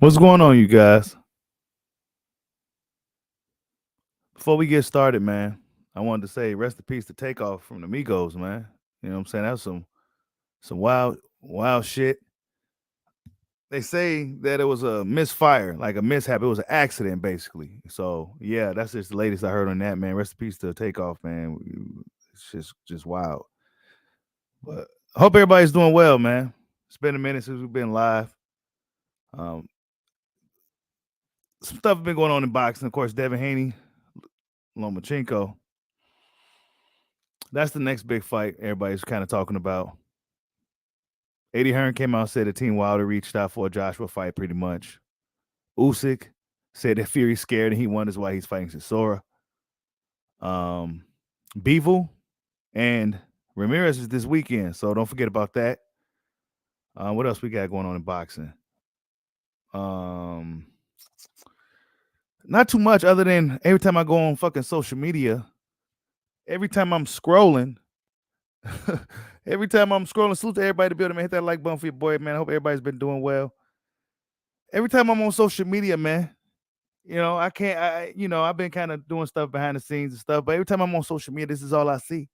What's going on, you guys? Before we get started, man, I wanted to say rest in peace to Takeoff from the Migos, man. You know what I'm saying? That was some wild shit. They say that it was a misfire, like a mishap. It was an accident, basically. So yeah, that's just the latest I heard on that, man. Rest in peace to Takeoff, man. It's just wild. But I hope everybody's doing well, man. It's been a minute since we've been live. Um, some stuff has been going on in boxing. Of course, Devin Haney, Lomachenko. That's the next big fight everybody's kind of talking about. Eddie Hearn came out and said that Team Wilder reached out for a Joshua fight pretty much. Usyk said that Fury's scared and he wonders why he's fighting Chisora. Bivol and Ramirez is this weekend, so don't forget about that. What else we got going on in boxing? Not too much other than every time I go on fucking social media, every time I'm scrolling, salute to everybody in the building, man. Hit that like button for your boy, man. I hope everybody's been doing well. Every time I'm on social media, man, I've been kind of doing stuff behind the scenes and stuff, but every time I'm on social media, this is all I see.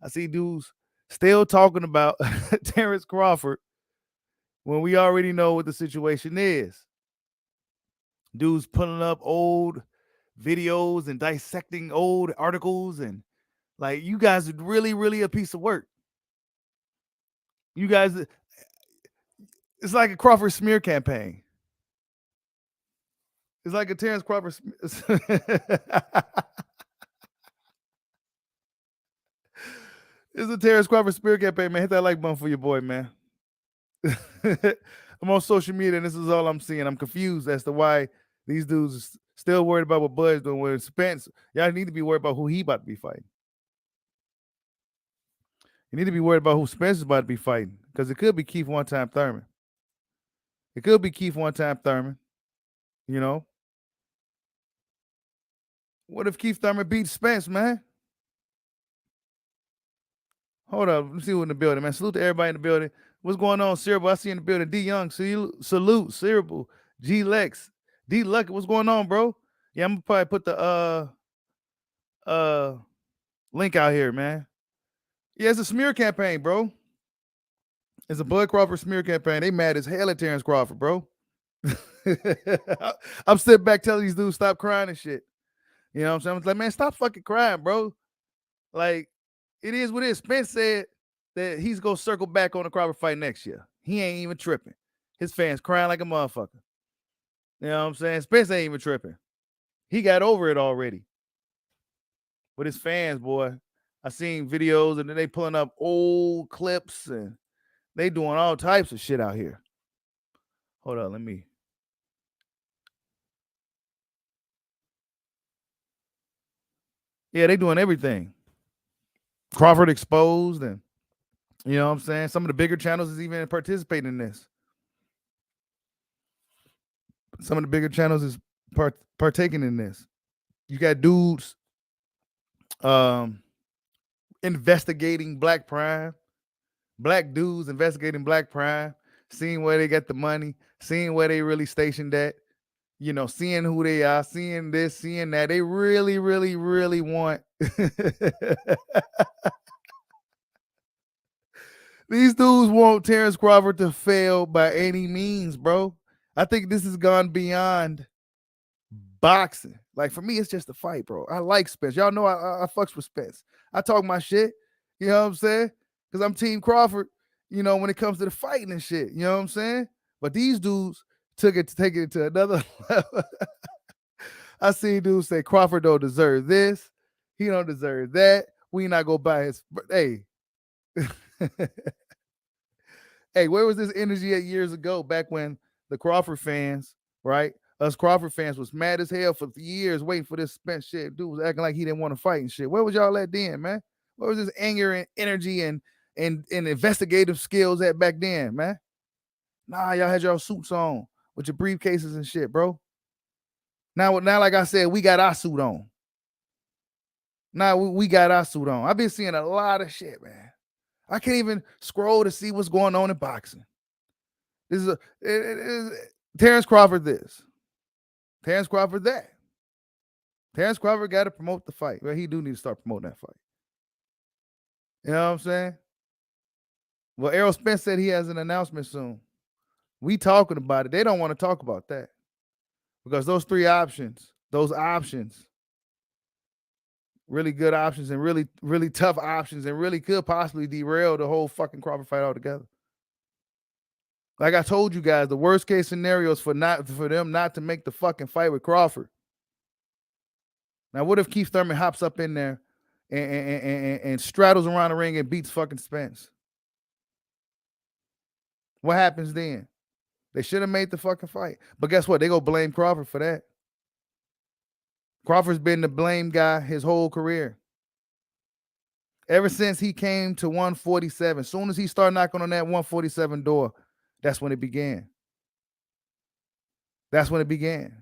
I see dudes still talking about Terence Crawford when we already know what the situation is. Dudes pulling up old videos and dissecting old articles, and like, you guys are really, really a piece of work. You guys, it's like a Crawford smear campaign. It's like a Terence Crawford. It's a Terence Crawford smear campaign, man. Hit that like button for your boy, man. I'm on social media, and this is all I'm seeing. I'm confused as to why these dudes are still worried about what Bud's doing with Spence. Y'all need to be worried about who he about to be fighting. You need to be worried about who Spence is about to be fighting, because it could be Keith one-time Thurman. It could be Keith one-time Thurman. You know, what if Keith Thurman beats Spence, man? Hold up, let me see who in the building, man. Salute to everybody in the building. What's going on, Cerebral? I see you in the building. D Young, salute, Cerebral. G Lex, D Lucky. What's going on, bro? Yeah, I'm gonna probably put the link out here, man. Yeah, it's a smear campaign, bro. It's a Bud Crawford smear campaign. They mad as hell at Terence Crawford, bro. I'm sitting back telling these dudes stop crying and shit. You know what I'm saying? I'm like, man, stop fucking crying, bro. Like, it is what it is. Spence said that he's gonna circle back on the Crawford fight next year. He ain't even tripping. His fans crying like a motherfucker. You know what I'm saying? Spence ain't even tripping. He got over it already. But his fans, boy, I seen videos and then they pulling up old clips and they doing all types of shit out here. Hold on, let me. Yeah, they doing everything. Crawford exposed, and you know what I'm saying? Some of the bigger channels is even participating in this. Some of the bigger channels is partaking in this. You got dudes investigating Black Prime, black dudes investigating Black Prime, seeing where they get the money, seeing where they really stationed at, seeing who they are, seeing this, seeing that. They really, really, really want these dudes want Terence Crawford to fail by any means, bro. I think this has gone beyond boxing. Like, for me, it's just a fight, bro. I like Spence. Y'all know I fucks with Spence. I talk my shit. You know what I'm saying? Because I'm Team Crawford, when it comes to the fighting and shit. You know what I'm saying? But these dudes take it to another level. I seen dudes say Crawford don't deserve this. He don't deserve that. We not go buy his. Hey. Hey, where was this energy at years ago, back when the Crawford fans, right? Us Crawford fans was mad as hell for years waiting for this Spence shit. Dude was acting like he didn't want to fight and shit. Where was y'all at then, man? Where was this anger and energy and investigative skills at back then, man? Nah, y'all had y'all suits on with your briefcases and shit, bro. Now, like I said, we got our suit on. Now we got our suit on. I've been seeing a lot of shit, man. I can't even scroll to see what's going on in boxing. Terence Crawford this. Terence Crawford that. Terence Crawford got to promote the fight. Well, he do need to start promoting that fight. You know what I'm saying? Well, Errol Spence said he has an announcement soon. We talking about it. They don't want to talk about that. Because those three options, really good options and really, really tough options and really could possibly derail the whole fucking Crawford fight altogether. Like I told you guys, the worst case scenarios for them not to make the fucking fight with Crawford. Now, what if Keith Thurman hops up in there and straddles around the ring and beats fucking Spence? What happens then? They should have made the fucking fight. But guess what? They go blame Crawford for that. Crawford's been the blame guy his whole career. Ever since he came to 147, as soon as he started knocking on that 147 door, that's when it began. That's when it began.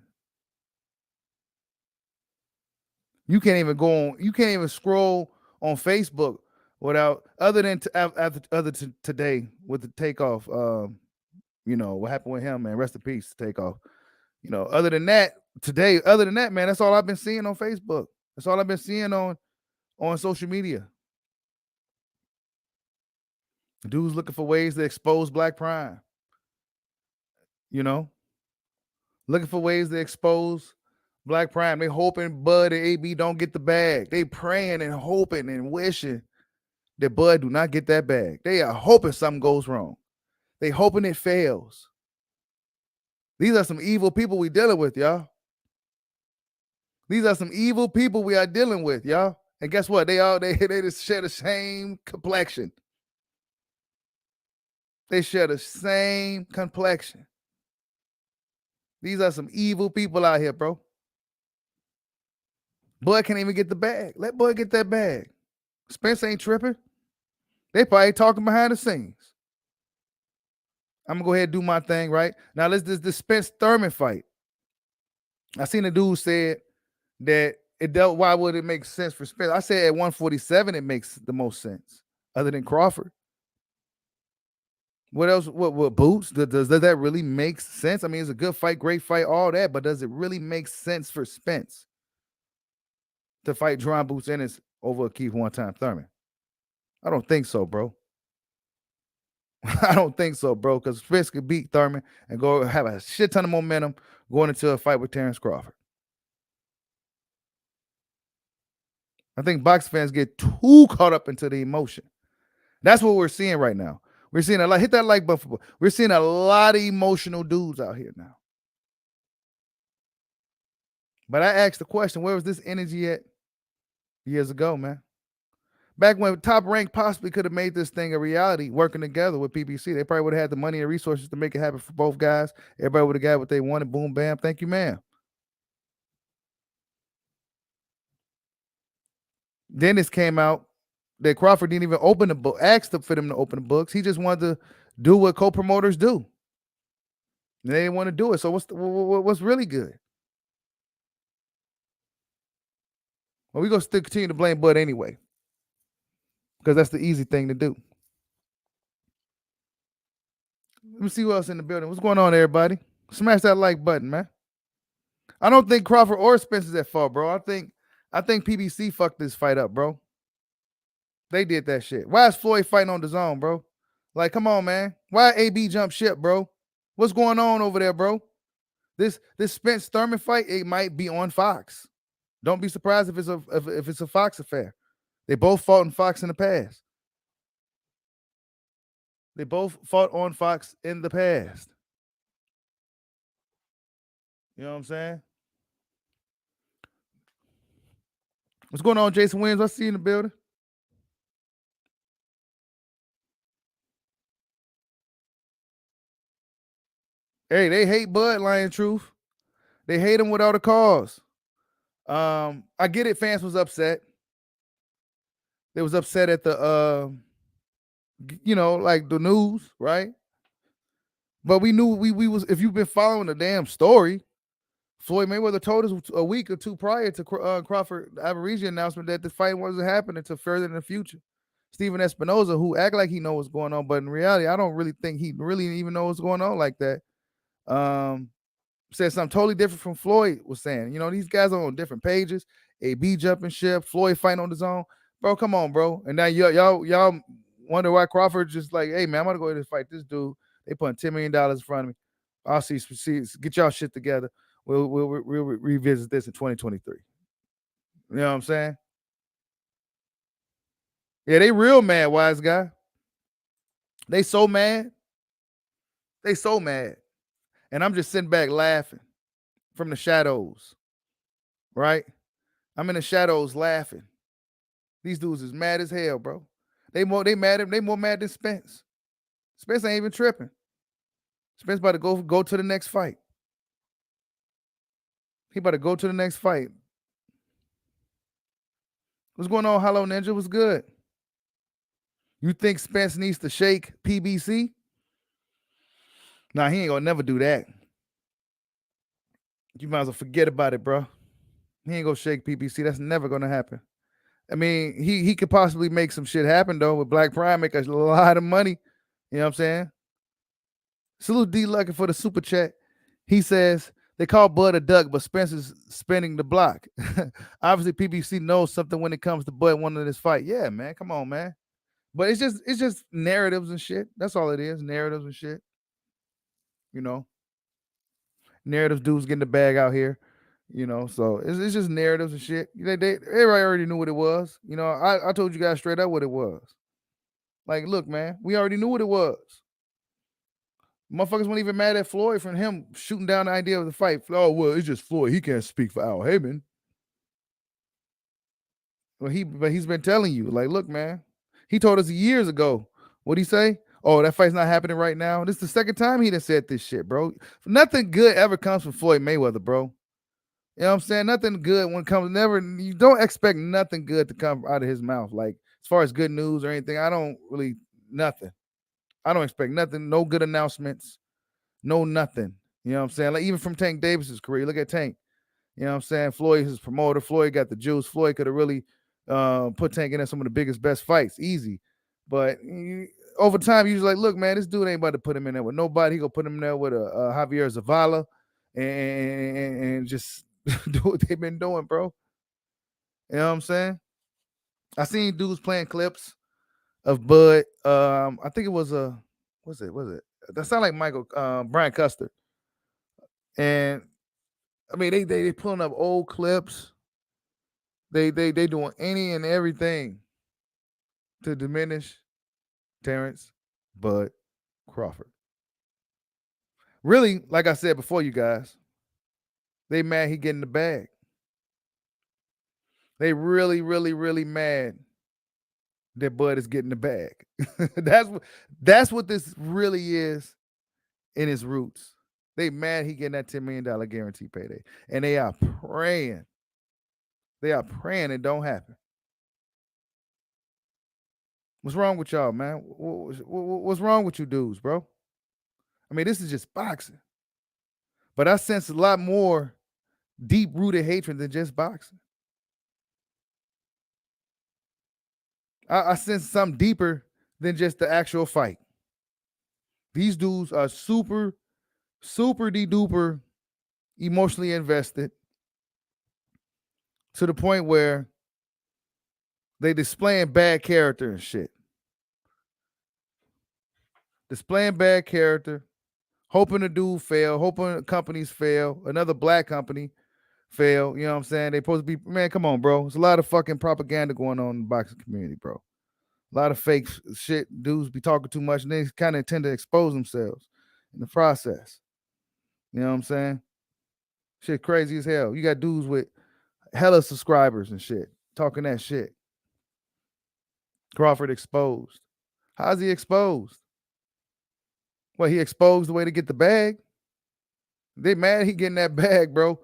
You can't even go on, you can't even scroll on Facebook without, other than today with the takeoff, you know, what happened with him, man, rest in peace, takeoff. You know, other than that, man, that's all I've been seeing on Facebook. That's all I've been seeing on social media. Dudes looking for ways to expose Black Prime. You know, looking for ways to expose Black Prime. They hoping Bud and AB don't get the bag. They praying and hoping and wishing that Bud do not get that bag. They are hoping something goes wrong. They hoping it fails. These are some evil people we dealing with, y'all. These are some evil people we are dealing with, y'all. And guess what? They just share the same complexion. They share the same complexion. These are some evil people out here, bro. Bud can't even get the bag. Let Bud get that bag. Spence ain't tripping. They probably talking behind the scenes. I'm gonna go ahead and do my thing, right? Now let's this Spence-Thurman fight. I seen a dude said that why would it make sense for Spence? I said at 147 it makes the most sense, other than Crawford. What else? What Boots? Does that really make sense? I mean, it's a good fight, great fight, all that, but does it really make sense for Spence to fight John Boots Ennis over Keith one-time Thurman? I don't think so, bro. I don't think so, bro, because Spence could beat Thurman and go have a shit ton of momentum going into a fight with Terence Crawford. I think box fans get too caught up into the emotion. That's what we're seeing right now. We're seeing a lot. Hit that like button. We're seeing a lot of emotional dudes out here now. But I asked the question, where was this energy at years ago, man? Back when Top Rank possibly could have made this thing a reality, working together with PBC. They probably would have had the money and resources to make it happen for both guys. Everybody would have got what they wanted. Boom, bam. Thank you, ma'am. Then this came out that Crawford didn't even open the book, asked for them to open the books. He just wanted to do what co-promoters do. And they didn't want to do it. So what's really good? Well, we're going to still continue to blame Bud anyway, because that's the easy thing to do. Let me see who else in the building. What's going on, everybody? Smash that like button, man. I don't think Crawford or Spence is at fault, bro. I think PBC fucked this fight up, bro. They did that shit. Why is Floyd fighting on the zone, bro? Like, come on, man. Why AB jump ship, bro? What's going on over there, bro? This Spence-Thurman fight, it might be on Fox. Don't be surprised if it's a Fox affair. They both fought in Fox in the past. They both fought on Fox in the past. You know what I'm saying? What's going on, Jason Williams? I see you in the building. Hey, they hate Bud, Lion Truth. They hate him without a cause. I get it. Fans was upset. They was upset at the, like the news, right? But we knew we was, if you've been following the damn story, Floyd Mayweather told us a week or two prior to Crawford Aborigine announcement that the fight wasn't happening until further in the future. Stephen Espinoza, who act like he knows what's going on, but in reality, I don't really think he really even knows what's going on like that. said something totally different from Floyd was saying. You know, these guys are on different pages. AB jumping ship, Floyd fighting on his own. Bro, come on, bro. And now y'all wonder why Crawford just like, hey man, I'm gonna go ahead and fight this dude. They putting $10 million in front of me. I'll see, get y'all shit together. We'll revisit this in 2023. You know what I'm saying? Yeah, they real mad, wise guy. They so mad. They so mad. And I'm just sitting back laughing from the shadows. Right? I'm in the shadows laughing. These dudes is mad as hell, bro. They more mad than Spence. Spence ain't even tripping. Spence about to go to the next fight. He about to go to the next fight. What's going on, Hello Ninja? What's good? You think Spence needs to shake PBC? Nah, he ain't gonna never do that. You might as well forget about it, bro. He ain't gonna shake PBC. That's never gonna happen. I mean, he could possibly make some shit happen though with Black Prime, make a lot of money. You know what I'm saying? Salute D Lucky for the super chat. He says they call Bud a duck, but Spencer's spinning the block. Obviously, PBC knows something when it comes to Bud winning this fight. Yeah, man, come on, man. But it's just narratives and shit. That's all it is, narratives and shit. You know, narratives, dudes getting the bag out here. You know, so it's just narratives and shit. Everybody already knew what it was. You know, I told you guys straight up what it was. Like, look, man, we already knew what it was. Motherfuckers weren't even mad at Floyd from him shooting down the idea of the fight. Oh, well, it's just Floyd. He can't speak for Al Heyman. Well, he's been telling you, like, look, man. He told us years ago. What'd he say? Oh, that fight's not happening right now. This is the second time he done said this shit, bro. Nothing good ever comes from Floyd Mayweather, bro. You know what I'm saying? Nothing good when it comes, you don't expect nothing good to come out of his mouth. Like, as far as good news or anything, nothing. I don't expect nothing, no good announcements, no nothing. You know what I'm saying? Like, even from Tank Davis's career, look at Tank. You know what I'm saying? Floyd, his promoter, Floyd got the juice. Floyd could have really put Tank in some of the biggest, best fights, easy. But over time, you're just like, look, man, this dude ain't about to put him in there with nobody. He gonna put him in there with a Javier Zavala and just do what they've been doing, bro. You know what I'm saying? I seen dudes playing clips of Bud. I think it was was it? That sounded like Michael Brian Custer. And I mean, they pulling up old clips. They doing any and everything to diminish Terence Bud Crawford. Really, like I said before, you guys, they mad he getting the bag. They really, really, really mad that Bud is getting the bag. that's what this really is in its roots. They mad he getting that $10 million guarantee payday. And they are praying. They are praying it don't happen. What's wrong with y'all, man? What's wrong with you dudes, bro? I mean, this is just boxing. But I sense a lot more deep-rooted hatred than just boxing. I sense something deeper than just the actual fight. These dudes are super, super de-duper emotionally invested to the point where they displaying bad character and shit. Displaying bad character, hoping the dude fail, hoping companies fail, another black company fail. You know what I'm saying? They supposed to be, man, come on, bro. There's a lot of fucking propaganda going on in the boxing community, bro. A lot of fake shit. Dudes be talking too much and they kind of tend to expose themselves in the process. You know what I'm saying? Shit crazy as hell. You got dudes with hella subscribers and shit talking that shit. Crawford exposed. How's he exposed? Well, he exposed the way to get the bag. They mad he getting that bag, bro.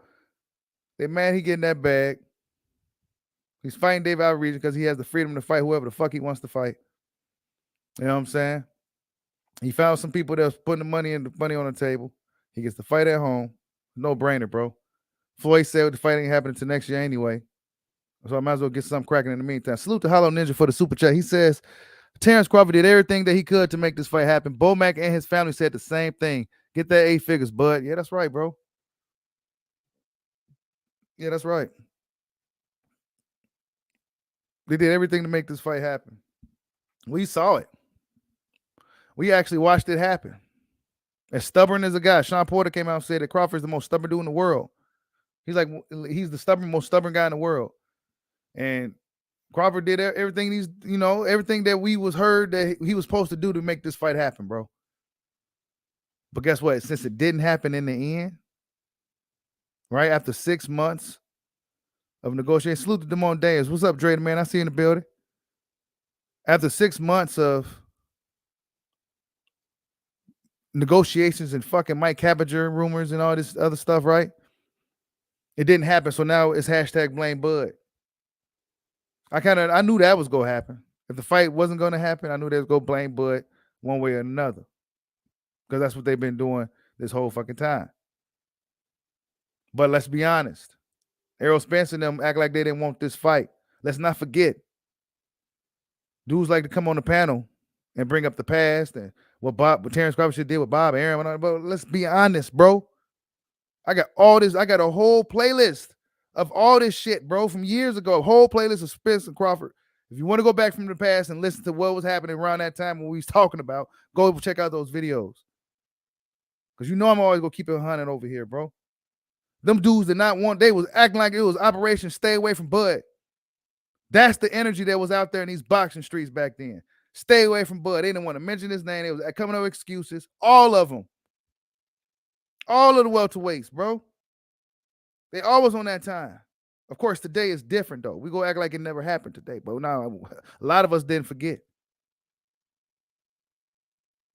They mad he getting that bag. He's fighting Dave Alvarez because he has the freedom to fight whoever the fuck he wants to fight. You know what I'm saying? He found some people that's putting the money on the table. He gets to fight at home. No brainer, bro. Floyd said the fight ain't happening until next year anyway. So I might as well get something cracking in the meantime. Salute to Hollow Ninja for the super chat. He says, Terence Crawford did everything that he could to make this fight happen. Bomac and his family said the same thing. Get that 8 figures, bud. Yeah, that's right, bro. Yeah, that's right. They did everything to make this fight happen. We saw it. We actually watched it happen. As stubborn as a guy, Sean Porter came out and said that Crawford's the most stubborn dude in the world. He's the most stubborn guy in the world. And Crawford did everything everything that we was heard that he was supposed to do to make this fight happen, bro. But guess what? Since it didn't happen in the end, right after 6 months of negotiation, salute to Damon Davis. What's up, Dre, man? I see you in the building. After 6 months of negotiations and fucking Mike Cabager rumors and all this other stuff, right? It didn't happen. So now it's hashtag blame Bud. I knew that was gonna happen. If the fight wasn't gonna happen, I knew they was gonna blame Bud one way or another. Because that's what they've been doing this whole fucking time. But let's be honest. Errol Spence and them act like they didn't want this fight. Let's not forget. Dudes like to come on the panel and bring up the past and what Terence Crawford should did with Bob Aaron. But let's be honest, bro. I got a whole playlist of all this shit, bro, from years ago. A whole playlist of Spence and Crawford. If you want to go back from the past and listen to what was happening around that time when we was talking about, go check out those videos. Because I'm always going to keep it 100 over here, bro. Them dudes did not want, they was acting like it was Operation Stay Away from Bud. That's the energy that was out there in these boxing streets back then. Stay away from Bud. They didn't want to mention his name. They was coming up with excuses. All of them. All of the welterweights, bro. They always on that time. Of course, today is different, though. We go act like it never happened today. But now, a lot of us didn't forget.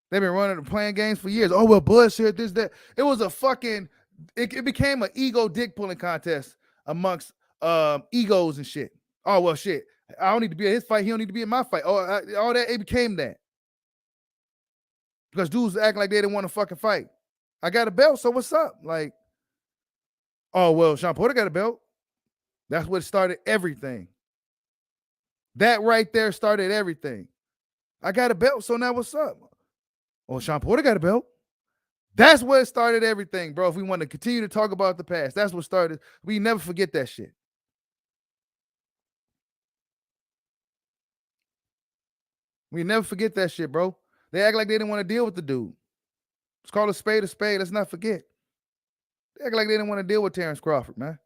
They've been running and playing games for years. Oh, well, Bud said this, that. It was a fucking, it became an ego dick pulling contest amongst egos and shit. Oh, well, shit. I don't need to be in his fight. He don't need to be in my fight. All that, it became that. Because dudes act like they didn't want to fucking fight. I got a belt, so what's up? Like, oh, well, Sean Porter got a belt. That's what started everything. That right there started everything. I got a belt, so now what's up? Oh, Sean Porter got a belt. That's what started everything, bro. If we want to continue to talk about the past, that's what started. We never forget that shit. We never forget that shit, bro. They act like they didn't want to deal with the dude. Let's call a spade a spade. Let's not forget. They act like they didn't want to deal with Terence Crawford, man.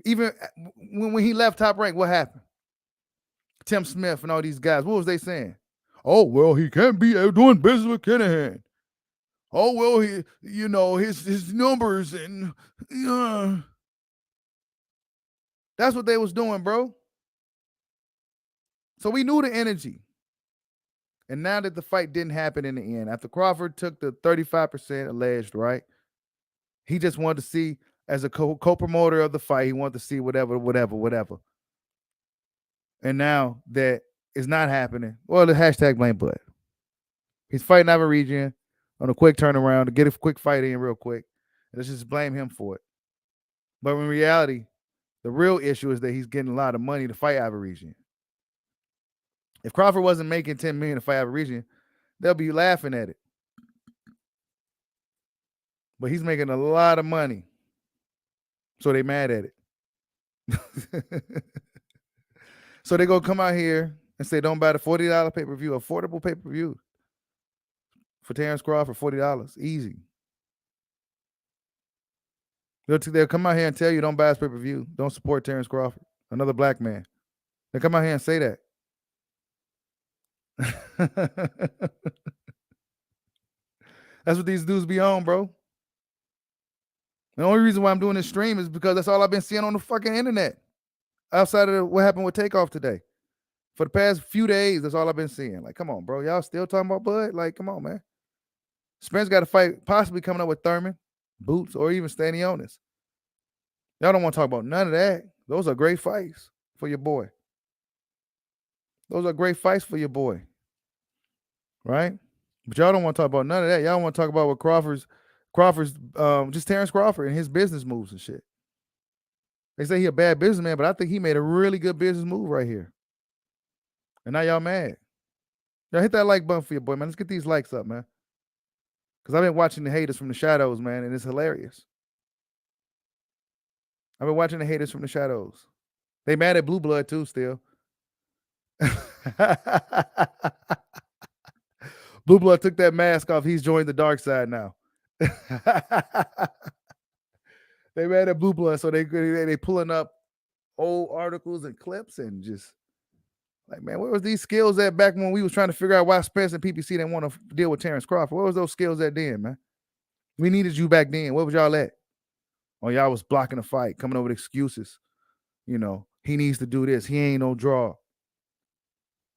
Even when he left Top Rank, what happened? Tim Smith and all these guys, what was they saying? Oh, well, he can't be doing business with Kinahan. Oh, well, his numbers and that's what they was doing, bro. So we knew the energy. And now that the fight didn't happen in the end, after Crawford took the 35% alleged, right? He just wanted to see, as a co-promoter of the fight, he wanted to see whatever. And now that is not happening, well, the hashtag blame Bud. He's fighting Average on a quick turnaround to get a quick fight in real quick. Let's just blame him for it. But in reality, the real issue is that he's getting a lot of money to fight Average. If Crawford wasn't making $10 million to fight Average, they'll be laughing at it. But he's making a lot of money. So they mad at it. So they go come out here and say, don't buy the $40 pay-per-view, affordable pay-per-view for Terence Crawford, $40. Easy. They'll come out here and tell you, don't buy his pay-per-view. Don't support Terence Crawford, another black man. They come out here and say that. That's what these dudes be on, bro. The only reason why I'm doing this stream is because that's all I've been seeing on the fucking internet. Outside of what happened with Takeoff today. For the past few days, that's all I've been seeing. Like, come on, bro. Y'all still talking about Bud? Like, come on, man. Spence got a fight possibly coming up with Thurman, Boots, or even Stanionis. Y'all don't want to talk about none of that. Those are great fights for your boy. Those are great fights for your boy. Right? But y'all don't want to talk about none of that. Y'all want to talk about what Crawford's just Terence Crawford and his business moves and shit. They say he a bad businessman, but I think he made a really good business move right here. And now y'all mad. Y'all hit that like button for your boy, man. Let's get these likes up, man. Because I've been watching the haters from the shadows, man, and it's hilarious. I've been watching the haters from the shadows. They mad at Blue Blood too still. Blue Blood took that mask off. He's joined the dark side now. They mad at Blue Blood, so they pulling up old articles and clips and just like, man, where was these skills at back when we was trying to figure out why Spence and PPC didn't want to deal with Terence Crawford? Where was those skills at then, man? We needed you back then. Where was y'all at? Oh, y'all was blocking the fight, coming up with excuses. You know, he needs to do this. He ain't no draw.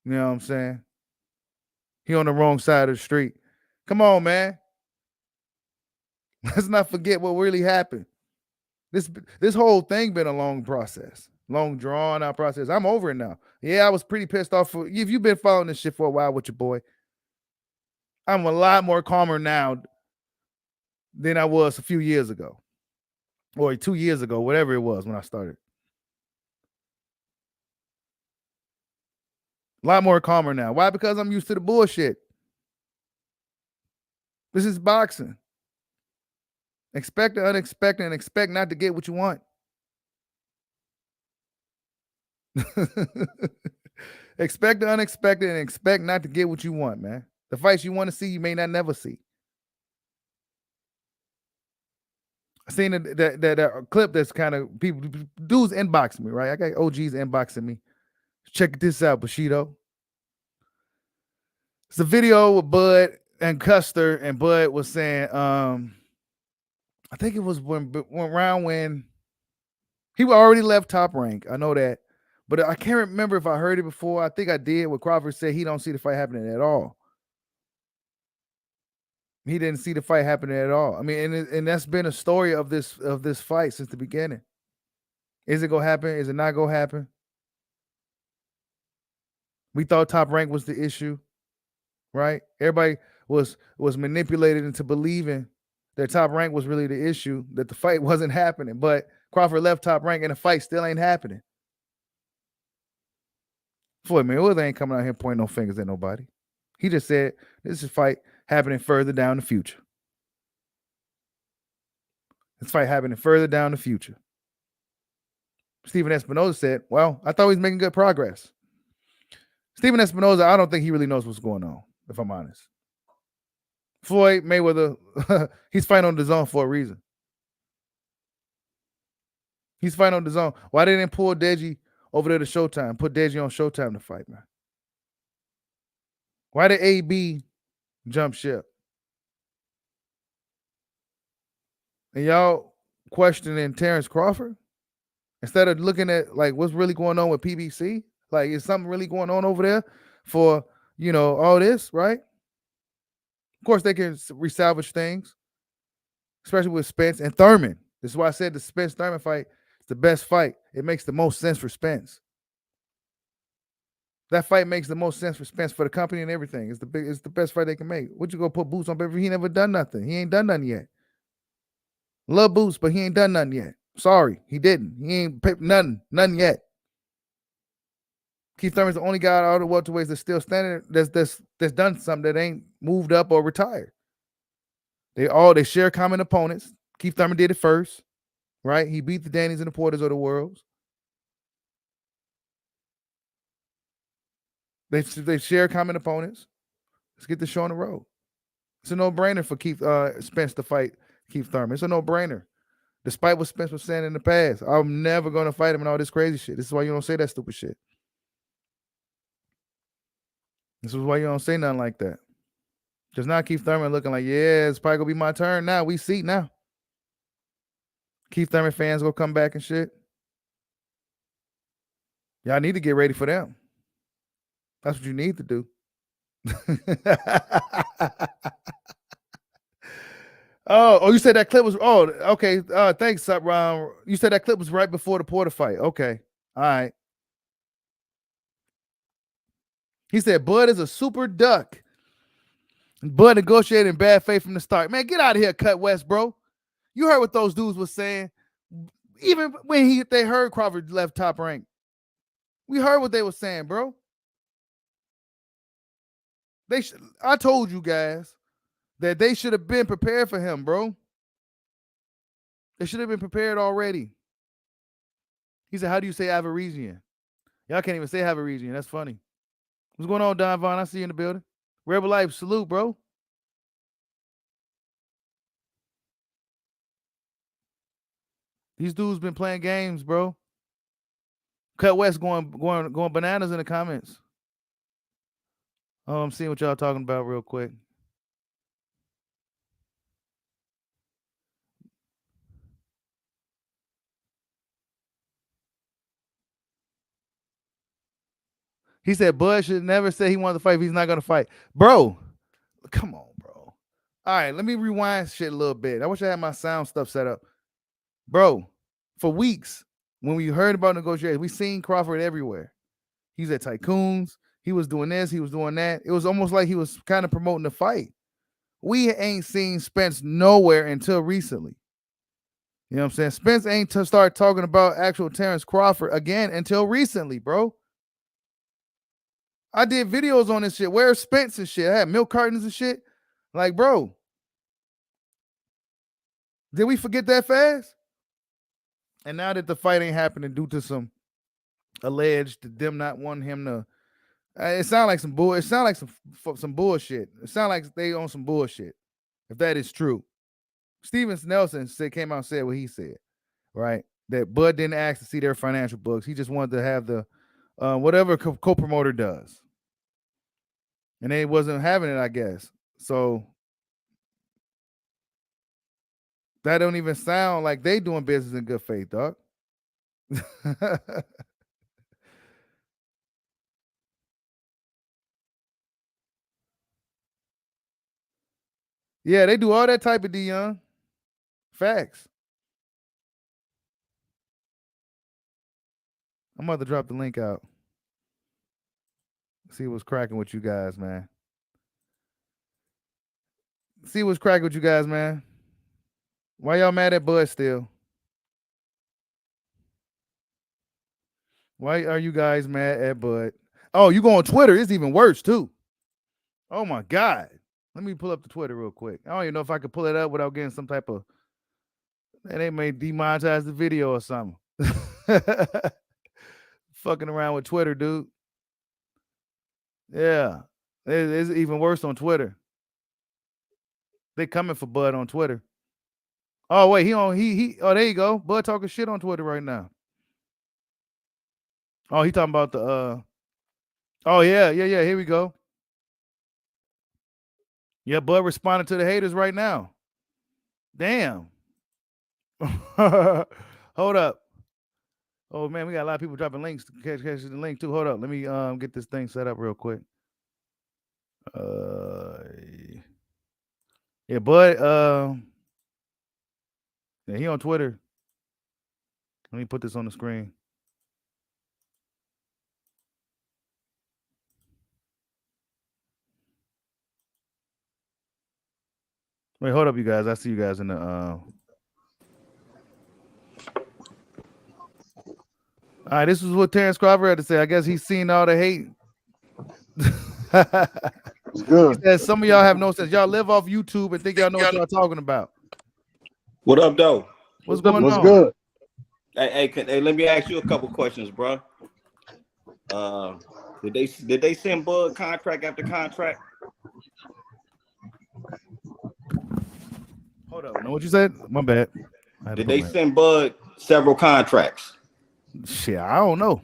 You know what I'm saying? He on the wrong side of the street. Come on, man. Let's not forget what really happened. This whole thing been a long process, long drawn out process. I'm over it now. Yeah, I was pretty pissed off. If you've been following this shit for a while with your boy, I'm a lot more calmer now than I was a few years ago, or 2 years ago, whatever it was when I started. A lot more calmer now. Why? Because I'm used to the bullshit. This is boxing. Expect the unexpected and expect not to get what you want. Expect the unexpected and expect not to get what you want, man. The fights you want to see, you may not never see. I seen that clip that's kind of people, dudes inboxing me, right? I got OGs inboxing me. Check this out, Bushido. It's a video with Bud and Custer, and Bud was saying, I think it was when he already left Top Rank. I know that, but I can't remember if I heard it before. I think I did. What Crawford said, he don't see the fight happening at all. He didn't see the fight happening at all. I mean, and that's been a story of this fight since the beginning. Is it gonna happen? Is it not gonna happen? We thought Top Rank was the issue, right? Everybody was manipulated into believing that Top Rank was really the issue, that the fight wasn't happening. But Crawford left Top Rank and the fight still ain't happening. Floyd Mayweather ain't coming out here pointing no fingers at nobody. He just said this is a fight happening further down the future. This fight happening further down the future. Stephen Espinoza said, well, I thought he was making good progress. Stephen Espinoza, I don't think he really knows what's going on, if I'm honest. Floyd Mayweather, he's fighting on the zone for a reason. He's fighting on the zone. Why didn't they pull Deji over there to Showtime? Put Deji on Showtime to fight, man. Why did AB jump ship? And y'all questioning Terence Crawford instead of looking at like what's really going on with PBC? Like, is something really going on over there for, you know, all this, right? Of course, they can resalvage things, especially with Spence and Thurman. This is why I said the Spence-Thurman fight is the best fight. It makes the most sense for Spence. That fight makes the most sense for Spence, for the company and everything. It's the best fight they can make. What you go put Boots on paper? He never done nothing. He ain't done nothing yet. Love Boots, but he ain't done nothing yet. Sorry, he didn't. He ain't picked nothing yet. Keith Thurman's the only guy out of the welterweights that's still standing, that's done something that ain't moved up or retired. They share common opponents. Keith Thurman did it first, right? He beat the Dannys and the Porters of the world. They share common opponents. Let's get the show on the road. It's a no-brainer for Spence to fight Keith Thurman. It's a no-brainer. Despite what Spence was saying in the past, I'm never going to fight him and all this crazy shit. This is why you don't say that stupid shit. This is why you don't say nothing like that. Because now Keith Thurman looking like, yeah, it's probably going to be my turn now. We see now. Keith Thurman fans go come back and shit. Y'all need to get ready for them. That's what you need to do. Oh, you said that clip was, okay. Thanks, Ron. You said that clip was right before the Porter fight. Okay. All right. He said Bud is a super duck. Bud negotiated in bad faith from the start. Man, get out of here, Cut West, bro. You heard what those dudes were saying. Even when they heard Crawford left Top Rank. We heard what they were saying, bro. I told you guys, that they should have been prepared for him, bro. They should have been prepared already. He said, how do you say Avaresian? Y'all can't even say Avaresian. That's funny. What's going on, Don Vaughn? I see you in the building. Rebel Life, salute, bro. These dudes been playing games, bro. Cut West going bananas in the comments. Oh, I'm seeing what y'all talking about real quick. He said Bud should never say he wanted to fight if he's not going to fight. Bro, come on, bro. All right, let me rewind shit a little bit. I wish I had my sound stuff set up. Bro, for weeks, when we heard about negotiations, we seen Crawford everywhere. He's at Tycoons. He was doing this. He was doing that. It was almost like he was kind of promoting the fight. We ain't seen Spence nowhere until recently. You know what I'm saying? Spence ain't to start talking about actual Terence Crawford again until recently, bro. I did videos on this shit. Where's Spence and shit? I had milk cartons and shit. Like, bro, did we forget that fast? And now that the fight ain't happening due to some alleged them not wanting him to, it sounds like some bull. It sounds like some bullshit. It sounds like they on some bullshit. If that is true, Steven Nelson came out and said what he said, right? That Bud didn't ask to see their financial books. He just wanted to have the whatever co-promoter does, and they wasn't having it, I guess. So that don't even sound like they doing business in good faith, dog. Yeah, they do all that type of D, Young. Facts. I'm about to drop the link out. See what's cracking with you guys, man. See what's cracking with you guys, man. Why y'all mad at Bud still? Why are you guys mad at Bud? Oh, you go on Twitter. It's even worse, too. Oh, my God. Let me pull up the Twitter real quick. I don't even know if I could pull it up without getting some type of... They may demonetize the video or something. Fucking around with Twitter, dude. Yeah. It's even worse on Twitter. They coming for Bud on Twitter. Oh, wait. Oh, there you go. Bud talking shit on Twitter right now. Oh, he talking about the... Oh, yeah. Here we go. Yeah, Bud responding to the haters right now. Damn. Hold up. Oh, man, we got a lot of people dropping links. Catch the link, too. Hold up. Let me get this thing set up real quick. Yeah, Bud, yeah, he on Twitter. Let me put this on the screen. Wait, hold up, you guys. I see you guys in the... All right, this is what Terence Crawford had to say. I guess he's seen all the hate. It's good. He said some of y'all have no sense. Y'all live off YouTube and think y'all know what y'all talking about. What up, though? What's going What's on? good? Hey, let me ask you a couple questions, bro. Did they send Bud contract after contract? Hold up. Know what you said? My bad. Did they send Bud several contracts? Shit, I don't know.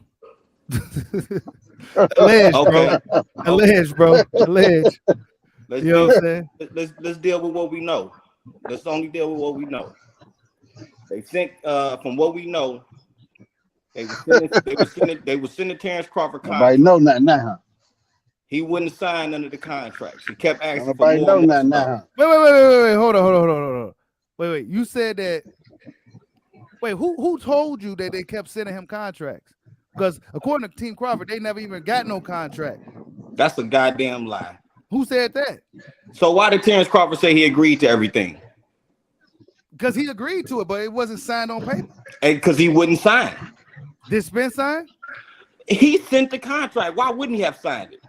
Alleged, Okay. bro. Alleged, bro. Alleged. You know what I'm saying? Let's deal with what we know. Let's only deal with what we know. They think from what we know, they were sending Terence Crawford contract. Nobody know nothing now, huh? He wouldn't sign none of the contracts. He kept asking Nobody for know more nothing now, stuff. huh? Wait. Hold on. Wait. You said that. Wait, who told you that they kept sending him contracts? Because according to Team Crawford, they never even got no contract. That's a goddamn lie. Who said that? So why did Terence Crawford say he agreed to everything? Because he agreed to it, but it wasn't signed on paper. Because he wouldn't sign. Did Spence sign? He sent the contract. Why wouldn't he have signed it?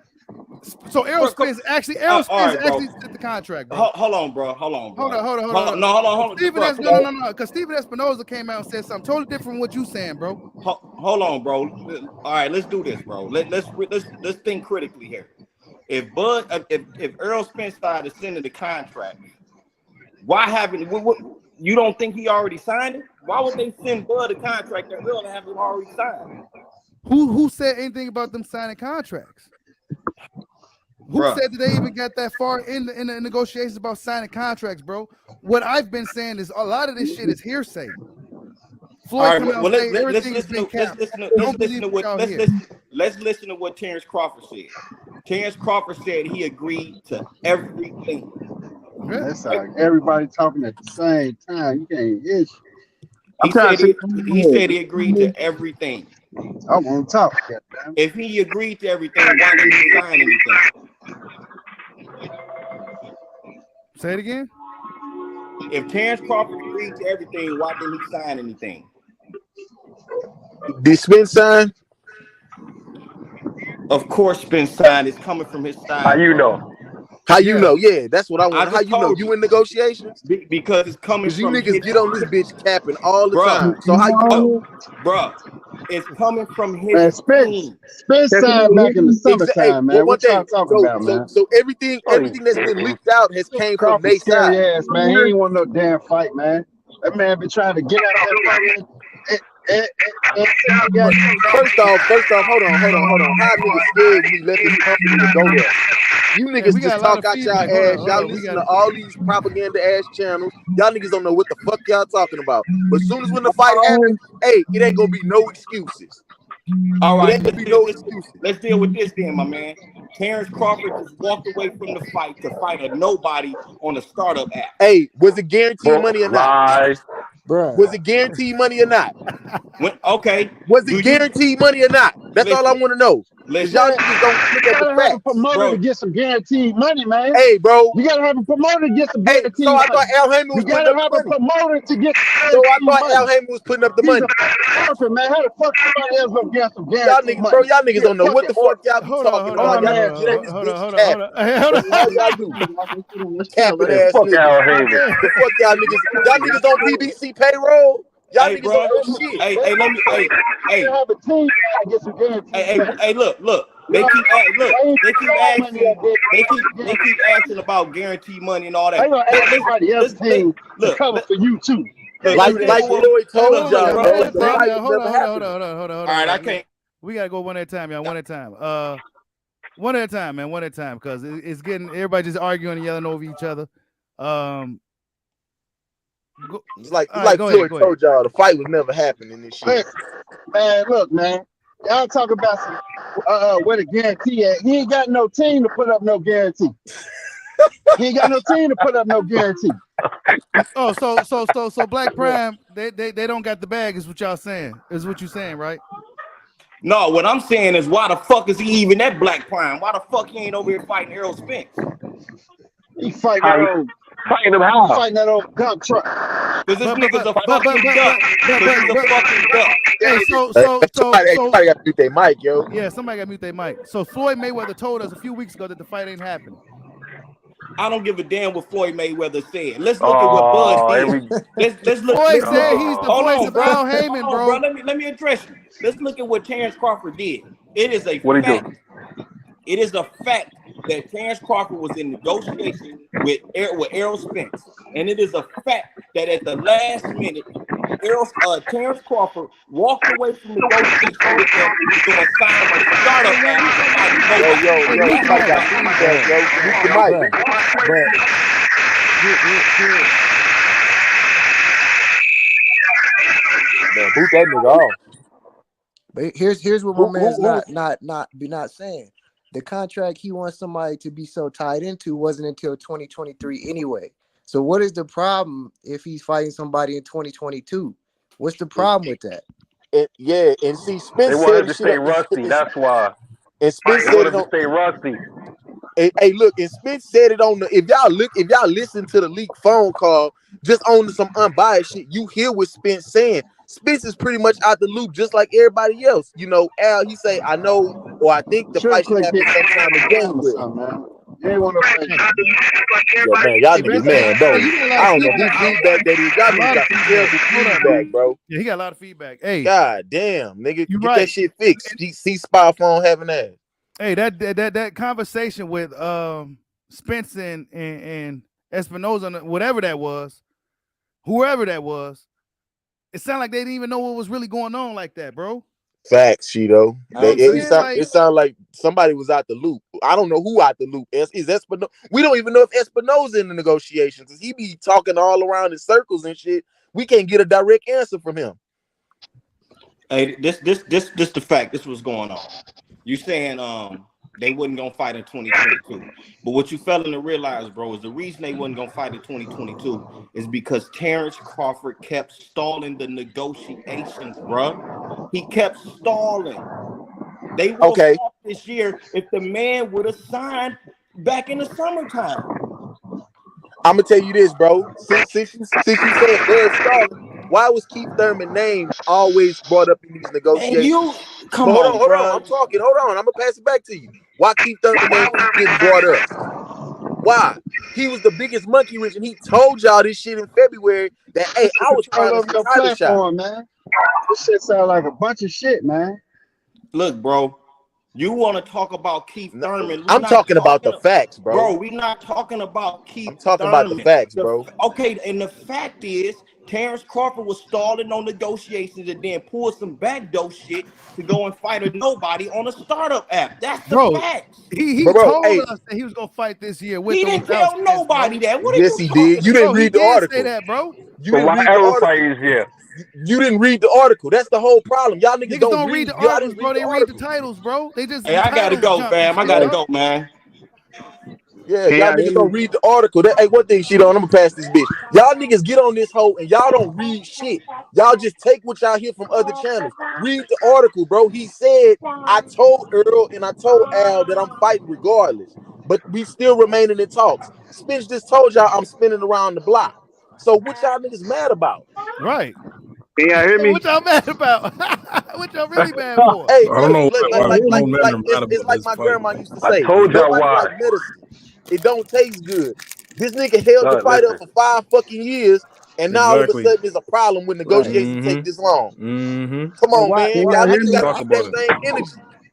So Errol Spence actually sent the contract, bro. Hold on, bro. Hold on. No, hold on. Stephen no. Because Stephen Espinoza came out and said something totally different from what you saying, bro. Hold on, bro. All right, let's do this, bro. Let's think critically here. If Errol Spence started sending the contract, why haven't you don't think he already signed it? Why would they send Bud a contract that Errol haven't already signed? Who said anything about them signing contracts? Who said that they even got that far in the negotiations about signing contracts, bro? What I've been saying is a lot of this shit is hearsay. Floyd let's listen to what Terence Crawford said. Terence Crawford said he agreed to everything. That's like everybody talking at the same time. You can't hear shit. He said he agreed to everything. I won't talk. If he agreed to everything, why didn't he sign anything? Say it again. If Terence Crawford agreed to everything, why didn't he sign anything? Did Spence sign? Of course, Spence signed. It's coming from his side. How you know? How you know? Yeah, that's what I want. How you know? You in negotiations? Because it's coming from you niggas get on this bitch capping all the time. So how you know? Bro, it's coming from his team. Spence signed back in the summertime, man. What y'all talking about, man? So everything that's been leaked out has came from their side. Ass, man. He ain't want no damn fight, man. That man been trying to get out that fight. First off, hold on. How niggas scared we left this company to go there? You niggas just talk out y'all ass. Y'all listen to all these propaganda ass channels. Y'all niggas don't know what the fuck y'all talking about. But as soon as when the fight happens, hey, it ain't gonna be no excuses. All right, let's deal with this then, my man. Terence Crawford just walked away from the fight to fight a nobody on a startup app. Hey, was it guaranteed money or not? Lies. Bruh. Was it guaranteed money or not? Okay. Was it guaranteed money or not? That's all I want to know. Because y'all niggas don't look at the facts. A promoter to get some guaranteed money, man. Hey, bro. You gotta have a promoter to get some guaranteed money. So I thought Al Heyman was putting up the money. You gotta have a promoter to get So I thought Al Heyman was putting up the money. Perfect, man. How the fuck somebody else gonna get some guaranteed money? Y'all niggas don't know what the fuck y'all be talking about. Fuck Al Heyman. The fuck y'all niggas? Y'all niggas on PBC payroll? Y'all niggas bro. Don't know shit. Look. They keep asking about guaranteed money and all that. Everybody else team cover for you too. Like Lloyd told y'all, bro. Hold on. All right, I can't. We gotta go one at a time, y'all. One at a time. One at a time, man. One at a time, because it's getting everybody just arguing and yelling over each other. It's like Floyd told y'all, the fight was never happening this shit. Man, look, man. Y'all talk about some where the guarantee at. He ain't got no team to put up no guarantee. He ain't got no team to put up no guarantee. Oh, so Black Prime, they don't got the bag, is what y'all saying. Is what you saying, right? No, what I'm saying is, why the fuck is he even at Black Prime? Why the fuck he ain't over here fighting Errol Spence? He fighting that old gunk truck. Because this nigga's a fucking duck. Hey, somebody got to mute their mic, yo. Yeah, somebody got to mute their mic. So Floyd Mayweather told us a few weeks ago that the fight ain't happening. I don't give a damn what Floyd Mayweather said. Let's look at what Bud did. Let's look. Floyd said he's the voice of Al Heyman, bro. Let me address you. Let's look at what Terence Crawford did. It is a fact. It is a fact that Terence Crawford was in negotiation with Errol Spence, and it is a fact that at the last minute, Terence Crawford walked away from negotiation with them to a sign of startup app. Everybody got feedback, yo. Mute the mic. Man, boot that nigga off. But here's what my man's not saying. The contract he wants somebody to be so tied into wasn't until 2023 anyway. So what is the problem if he's fighting somebody in 2022? What's the problem with that? And see, Spence they wanted to stay rusty. That's why. And Spence they wanted to stay rusty. Hey, look, and Spence said it on the. If y'all listen to the leaked phone call, just on some unbiased shit, you hear what Spence saying. Spence is pretty much out the loop, just like everybody else. You know, Al, he say, I know or I think the fight should happen sometime in January. You ain't want to fight. Yo, man, y'all niggas, man, bro. I don't know who feedback that is. Y'all niggas got some terrible feedback, bro. Yeah, he got a lot of feedback. Hey, God damn, nigga, you get right. that shit fixed. See spy phone having that. Hey, that conversation with Spence and Espinoza, whatever that was, whoever that was, it sounded like they didn't even know what was really going on like that, bro. Facts, Cheeto. It sounded like somebody was out the loop. I don't know who out the loop. Is Espinoza? We don't even know if Espinoza in the negotiations, because he be talking all around in circles and shit. We can't get a direct answer from him. Hey, this the fact. This was going on. You saying they wasn't gonna fight in 2022, but what you failing to realize, bro, is the reason they wasn't gonna fight in 2022 is because Terence Crawford kept stalling the negotiations, bro. He kept stalling. They would have fought this year if the man would have signed back in the summertime. I'm gonna tell you this, bro. Since you said they're stalling, why was Keith Thurman's name always brought up in these negotiations? Hold on. I'm talking. Hold on. I'm gonna pass it back to you. Why Keith Thurman's name keep getting brought up? Why? He was the biggest monkey wrench, and he told y'all this shit in February that hey, I was trying to get a title shot. Man. This shit sound like a bunch of shit, man. Look, bro. You want to talk about Keith Thurman? I'm talking about the facts, bro. Bro, we're not talking about Keith I'm talking about the facts, bro. Okay, and the fact is, Terence Crawford was stalling on negotiations and then pulled some backdoor shit to go and fight a nobody on a startup app. That's the facts. He told us that he was gonna fight this year. With he didn't tell nobody that. What yes, he did. You didn't read the article. Say that, bro. You didn't read the article. You didn't read the article. That's the whole problem. Y'all niggas don't read the articles, bro. They read the titles, bro. They just. Hey, I gotta go, fam. I gotta go, man. Yeah, y'all niggas don't read the article. Hey, one thing, shit on. I'm gonna pass this bitch. Y'all niggas get on this hoe and y'all don't read shit. Y'all just take what y'all hear from other channels. Read the article, bro. He said, I told Earl and I told Al that I'm fighting regardless, but we still remaining in talks. Spence just told y'all I'm spinning around the block. So what y'all niggas mad about? Right. Can y'all hear me? What y'all mad about? What y'all really mad for? Hey, I don't know. It's like my grandma used to say. I told y'all why. Like medicine. It don't taste good. This nigga held the fight up for 5 fucking years, and now all of a sudden there's a problem when negotiations take this long. Come on, man. Y'all niggas gotta keep that same energy.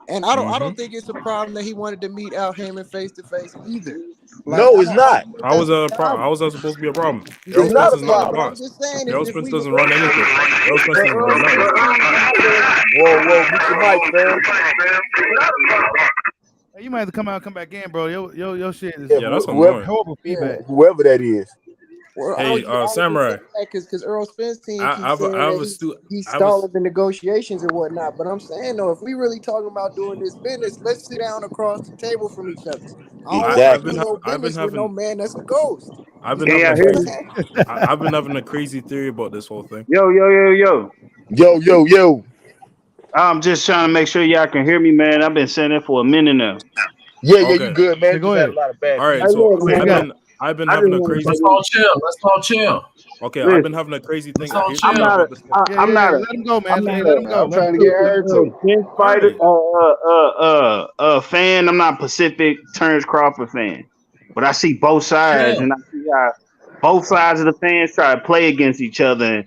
And I don't think it's a problem that he wanted to meet Al Heyman face to face either. Like, no, it's not. How was a problem? How was that supposed to be a problem? It's not a problem. I'm just saying, Errol Spence doesn't run anything. Errol Spence doesn't run nothing. Whoa, get your mic, fam. Hey, you might have to come out and come back in, bro. Your shit is that's horrible feedback. Whoever that is. Well, hey, Samurai. Because Earl Spence team he's stalling the negotiations and whatnot. But I'm saying though, if we really talking about doing this business, let's sit down across the table from each other. I've been having no man that's a ghost. I've been having a crazy theory about this whole thing. Yo. I'm just trying to make sure y'all can hear me, man. I've been saying that for a minute now. Yeah, you good, man. Go ahead. All right, so I've been having a crazy. Let's all chill. Okay, I've been having a crazy thing. I'm not. Let him go, man. Let him go. I'm trying to get heard too. Fighter, fan. I'm not Pacific Terence Crawford fan, but I see both sides, and I see how both sides of the fans try to play against each other.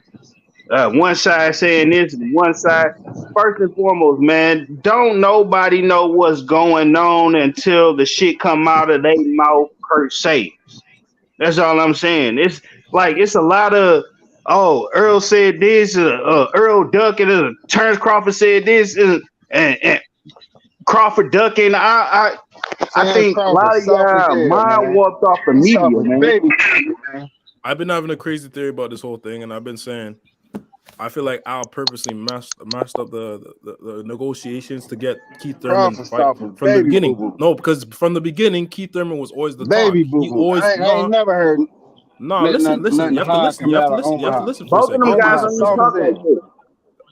And one side saying this, and one side. First and foremost, man, don't nobody know what's going on until the shit come out of their mouth per se. That's all I'm saying. It's like it's a lot of Earl said this, Earl ducking, Terence Crawford said this, and Crawford ducking. I think a lot of y'all mind warped off the media, man. I've been having a crazy theory about this whole thing, and I've been saying I feel like Al purposely messed up the negotiations to get Keith Thurman to fight from the beginning. Boo-boo. No, because from the beginning, Keith Thurman was always the baby talk. boo-boo. I ain't never heard. No, listen. You have to listen. You have to listen for a second. Both of them guys on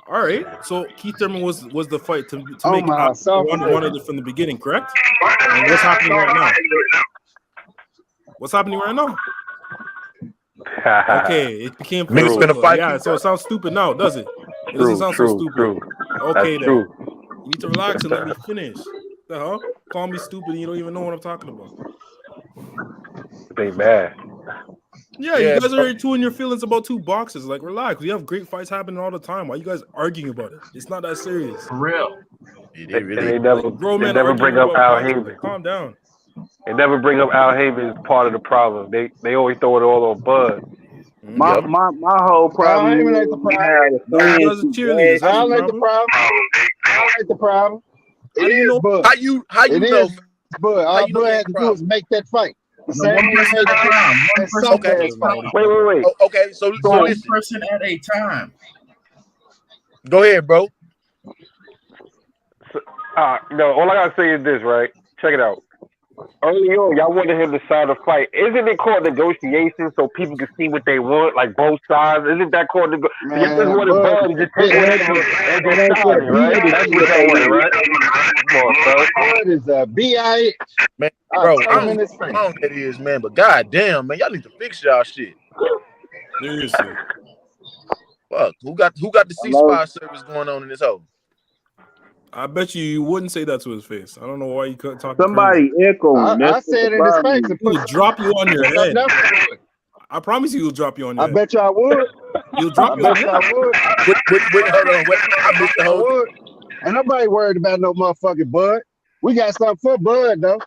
all right, so Keith Thurman was the fight to make wanted it from the beginning, correct? And what's happening right now? What's happening right now? Okay, it became political. Yeah, so it sounds stupid now, does it? It doesn't sound so stupid. Okay, then. You need to relax and let me finish. The hell? Call me stupid and you don't even know what I'm talking about. They mad. Yeah, you guys are already in your feelings about two boxes. Like, relax. We have great fights happening all the time. Why are you guys arguing about it? It's not that serious. For real. They never bring up Al Heyman. Like, calm down. They never bring up Al Heyman as part of the problem. They always throw it all on Bud. My whole problem is ain't the problem. Al ain't the problem. Al ain't the problem. It is Bud. How you know? Bud. All Bud had to do is make that fight. Wait. Okay, so one person at a time. Go ahead, bro. No, all I gotta say is this, right? Check it out. Early on, y'all wanted him to sign a fight. Isn't it called negotiation so people can see what they want, like both sides? Isn't that called negotiation? You just wanted Bud to just take whatever and just sign it, right? That's what y'all wanted, right? Come on, bro. Bud is a B.I.H. Man, bro, I don't know how long that is, man, but goddamn, man, y'all need to fix y'all shit. Seriously. Fuck, who got the ceasefire service going on in this hole? I bet you wouldn't say that to his face. I don't know why you couldn't talk. Somebody echoing. I said in his face. He'll drop you on your head. I promise you, he'll drop you on your head. I bet you I would. He'll drop you on your head. I would. Hold on, I missed the whole thing. Ain't nobody worried about no motherfucking Bud. We got something for Bud though.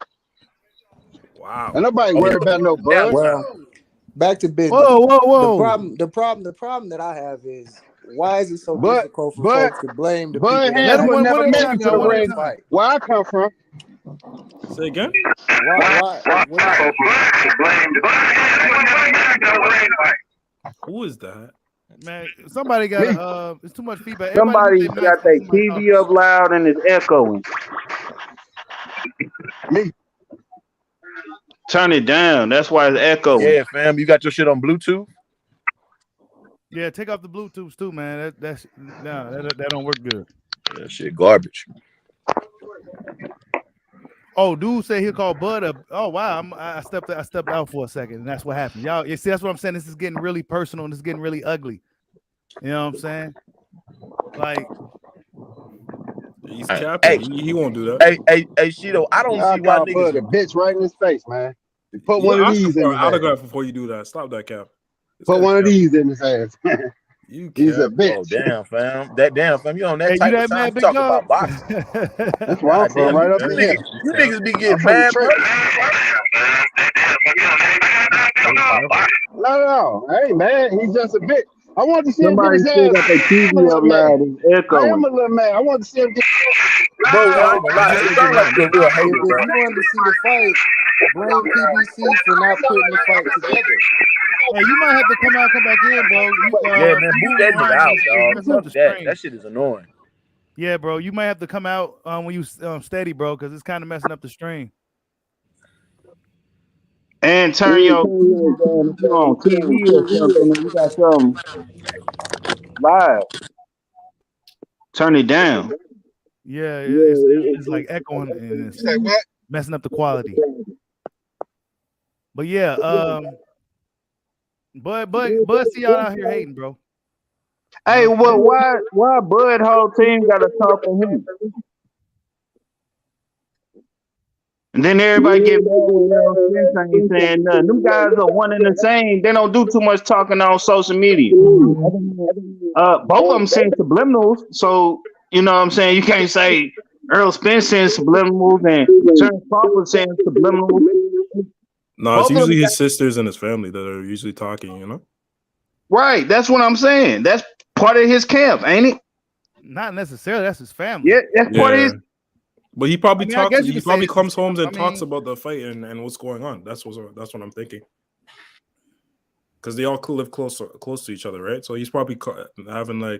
Wow. Ain't nobody worried about no Bud. Well, back to business. Whoa. The problem that I have is, why is it so difficult for folks to blame the people? Bud would never make it to the ring. Where I come from. Say again? Who is that? Man, somebody got it's too much feedback. Somebody got their TV up loud and it's echoing. Me. Turn it down. That's why it's echoing. Yeah, fam. You got your shit on Bluetooth? Yeah, take off the Bluetooths too, man. That don't work good. That shit garbage. Oh, dude said he'll call Bud up. Oh wow, I stepped out for a second, and that's what happened. Y'all, you see, that's what I'm saying. This is getting really personal, and it's getting really ugly. You know what I'm saying? Like, he's capping. He won't do that. Hey, Shido, I don't see why niggas Bud a bitch right in his face, man. You put one of these in his autograph before you do that. Stop that, Cap. Put one of these in his ass. He's a bitch. Oh, damn, fam. You on that type of time to talk about boxing. That's why I'm from right up in here. You niggas be getting mad, bro. No. Hey, man, he's just a bitch. I want to see somebody him get his ass. Got their TV up loud and echoing. I am a little man. I want to see him get. Bro, it sounds like you're a real hater, bro. If you wanted to see the fight, blame PBC for not putting the fight together. Hey, you might have to come back in, bro. Yeah, man, move that nigga out, dog. That shit is annoying. Yeah, bro, you might have to come out when you steady, bro, because it's kind of messing up the stream. And turn your on TV or something. You got something live. Turn it down. Yeah, it's like echoing and it's messing up the quality. But yeah, Bud, see y'all out here hating, bro. Hey, well, why Bud whole team got to talk to him? And then everybody get mad when Spence ain't saying nothing. Them guys are one and the same. They don't do too much talking on social media. Both of them send subliminals, so you know what I'm saying. You can't say Earl Spence sends subliminals and Terence Crawford sends subliminals. No, it's usually his sisters and his family that are usually talking, you know? Right. That's what I'm saying. That's part of his camp, ain't it? Not necessarily. That's his family. Yeah, that's part of his. But he probably he probably comes home and talks about the fight and what's going on. That's what I'm thinking. Because they all live close to each other, right? So he's probably having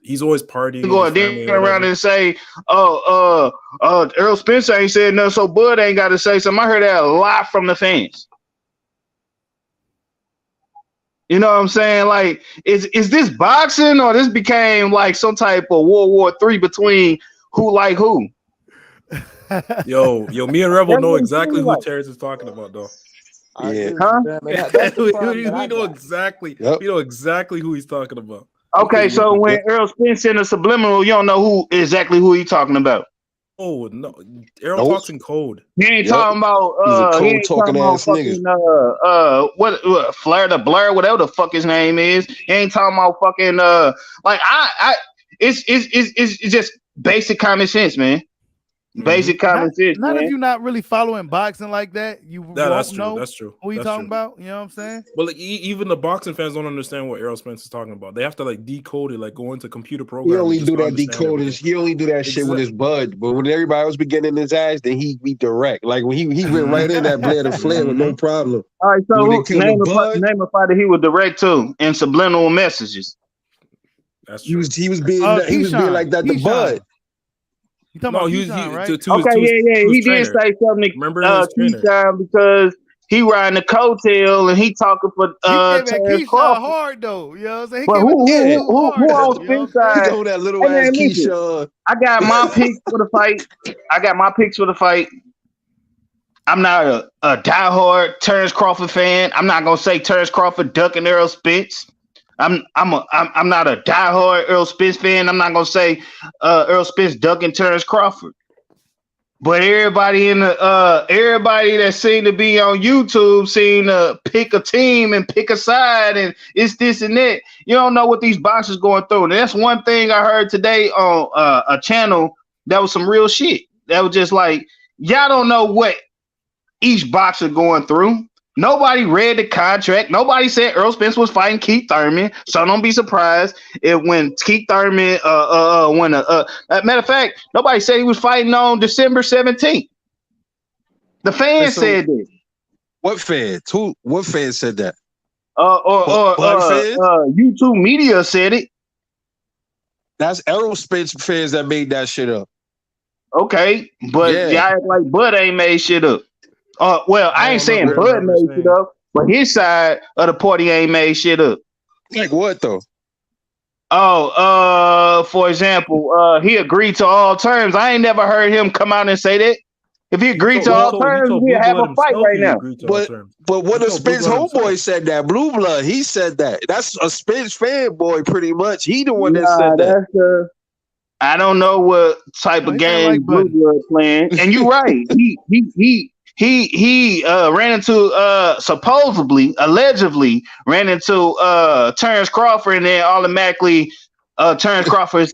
he's always partying. Going around and say, Earl Spence ain't said nothing, so Bud ain't got to say something. I heard that a lot from the fans. You know what I'm saying? Like, is this boxing or this became like some type of World War III between who like who? Yo, me and Rebel know exactly who Terence is talking about, though. Yeah, we know exactly. Yep. We know exactly who he's talking about. Okay, so when Earl Spence in a subliminal, you don't know exactly who he's talking about. no. Errol talks in code. He ain't talking about He's a code talking ass fucking what Flair the Blur, whatever the fuck his name is. He ain't talking about fucking like it's just basic common sense, man. Basic common sense. Not man. if you're not really following boxing like that, you That's won't true. know That's true. who you That's talking true. about. You know what I'm saying? But like even the boxing fans don't understand what Errol Spence is talking about. They have to like decode it, like go into computer programs. He only do that decoding. He only do that shit with his bud. But when everybody else be getting in his ass, then he be direct. Like when he went right in that Blair to Flair with no problem. All right, so name a fighter he was direct to in subliminal messages. That's true. He was being like that to Bud. You talking about Keyshawn, right? He did say something. Remember Keyshawn because he riding the coattail and he talking for Keyshawn Crawford. hard though. You know what I'm saying? But who on Spence side? Throw that little ass Keyshawn. I got my picks for the fight. I'm not a diehard Terence Crawford fan. I'm not gonna say Terence Crawford ducking Errol Spence. I'm not a diehard Errol Spence fan. I'm not gonna say Errol Spence ducking Terence Crawford. But everybody everybody that seemed to be on YouTube seem to pick a team and pick a side, and it's this and that. You don't know what these boxers going through. And that's one thing I heard today on a channel that was some real shit. That was just like, y'all don't know what each boxer going through. Nobody read the contract. Nobody said Errol Spence was fighting Keith Thurman. So don't be surprised if when Keith Thurman matter of fact, nobody said he was fighting on December 17th. The fans said this. What fans? What fans said that? YouTube media said it. That's Errol Spence fans that made that shit up. Okay, but y'all act like Bud ain't made shit up. Well, I ain't saying Bud made shit up, but his side of the party ain't made shit up. Like what though? For example, he agreed to all terms. I ain't never heard him come out and say that. If he agreed to all terms, we'll have a fight right now. But what a Spence homeboy said that. Blue Blood, he said that. That's a Spence fanboy pretty much. He the one that said that. I don't know what type of game Blue Blood playing. And you're right. He ran into supposedly, allegedly ran into Terence Crawford, and then automatically Terence Crawford is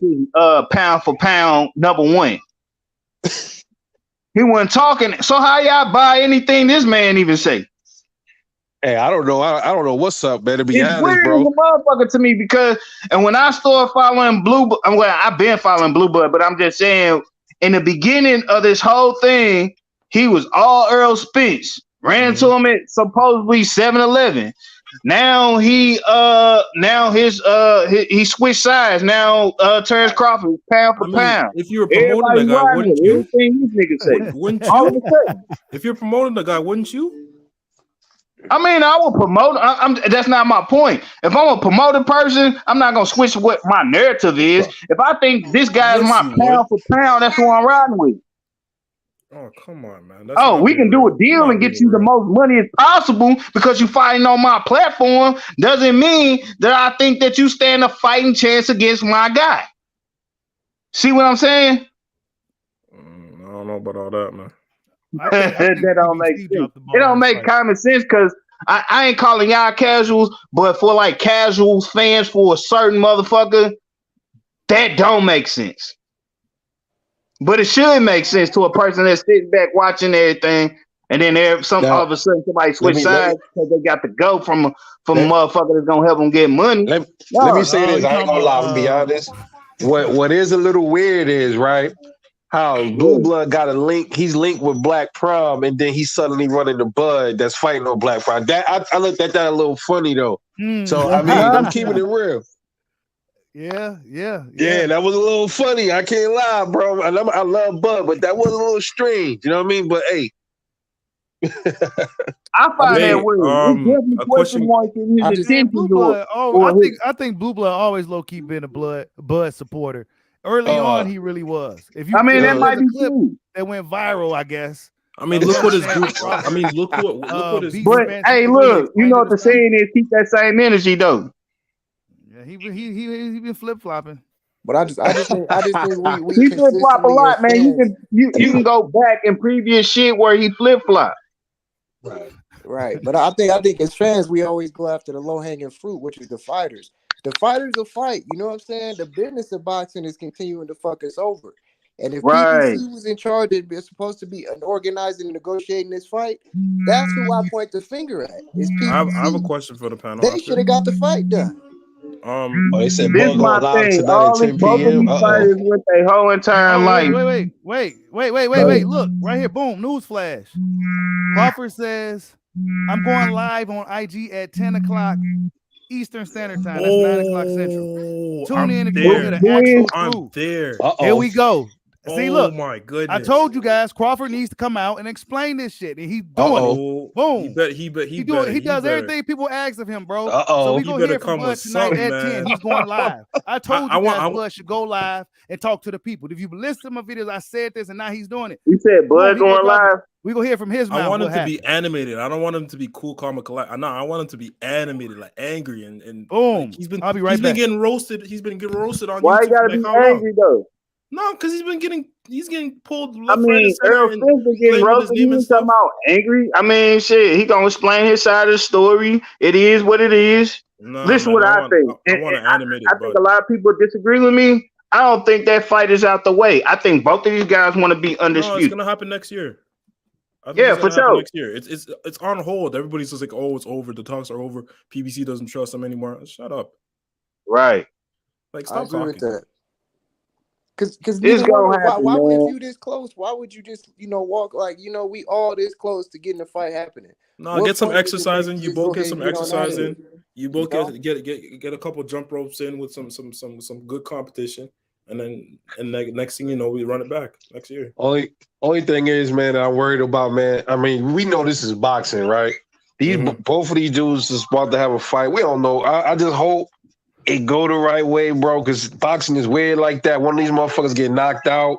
pound for pound #1. He wasn't talking. So how y'all buy anything this man even say? Hey, I don't know. I don't know what's up, man. To be honest, weird bro. as a motherfucker to me because, and when I started following I've been following Blue Blood, but I'm just saying, in the beginning of this whole thing, he was all Errol Spence. Ran into him at supposedly 7-Eleven. Now he switched sides. Now Terence Crawford is pound for pound. If you were promoting the guy, wouldn't you? Everything these niggas say. Wouldn't you? If you're promoting the guy, wouldn't you? I mean, I will promote. That's not my point. If I'm a promoted person, I'm not gonna switch what my narrative is. If I think this guy is my pound for pound, that's who I'm riding with. Oh, come on, man. We can do a deal and get you the most money as possible because you're fighting on my platform. Doesn't mean that I think that you stand a fighting chance against my guy. See what I'm saying? I don't know about all that, man. That don't make sense. It don't make common sense because I ain't calling y'all casuals, but for like casual fans for a certain motherfucker, that don't make sense. But it should make sense to a person that's sitting back watching everything, and then all of a sudden somebody switch sides because they got to go from a motherfucker that's gonna help them get money. Let me say this. I ain't gonna lie. To be honest, what is a little weird is right how Blue Blood got a link. He's linked with Black Prom, and then he's suddenly running the Bud that's fighting on Black Prom. That I looked at that a little funny though. So I mean, I'm keeping it real. Yeah. That was a little funny. I can't lie, bro. I love Bud, but that was a little strange. You know what I mean? But hey, I find that weird. A question. I think Blue Blood always low key been a Bud supporter. Early on, he really was. That might be true. That went viral, I guess. I mean, look what his group. I mean, look what his. But hey, look, you know what the saying is: keep that same energy, though. Yeah, he been flip flopping. But I just think we he flip flop a consistently lot, as man. fans, You can go back in previous shit where he flip flop. right? But I think as fans, we always go after the low hanging fruit, which is the fighters. The fighters will fight. You know what I'm saying? The business of boxing is continuing to fuck us over. And if Right. PBC was in charge, they're supposed to be organizing and negotiating this fight. That's who I point the finger at. Is PBC? I have a question for the panel. They should have got the fight done. They said This Bug my on live thing. tonight at 10 Both of p.m. these fighters with their whole entire life. Wait. Look, right here. Boom. Newsflash. Crawford says, I'm going live on IG at 10 o'clock Eastern Standard Time. That's 9 o'clock Central. Tune in if you want to get an actual I'm there. Here we go. See, look. Oh my goodness. I told you guys Crawford needs to come out and explain this shit. And he's doing it. Boom. He does everything people ask of him, bro. So we go hear from Bud tonight at 10. He's going live. I told you guys Bud should go live and talk to the people. If you listen to my videos, I said this and now he's doing it. You said Bud going live? We go hear from his mouth. I want him to be animated. I don't want him to be cool, calm, and collect. No, I want him to be animated, like angry and boom. Like I'll be right back. Been getting roasted. He's been getting roasted on Why YouTube. you gotta be angry though? No, because he's getting pulled left, right, and center. Earl Spence been getting roasted. He was talking about angry. I mean, shit, he gonna explain his side of the story. It is what it is. No, listen, what I think. I want to animate it. I think a lot of people disagree with me. I don't think that fight is out the way. I think both of these guys want to be undisputed. No, it's gonna happen next year. Yeah, for sure. Next year, it's on hold. Everybody's just like, oh, it's over. The talks are over. PBC doesn't trust them anymore. Shut up. Right. Like, stop talking. With that. Because why would you this close? Why would you just walk like we all this close to getting the fight happening? No, get some exercise in. You both get some exercise in. You both get a couple jump ropes in with some good competition, and then next thing you know, we run it back next year. Only thing is, man, I'm worried about, man. I mean, we know this is boxing, right? Both of these dudes is about to have a fight. We don't know. I just hope it go the right way, bro, because boxing is weird like that. One of these motherfuckers get knocked out.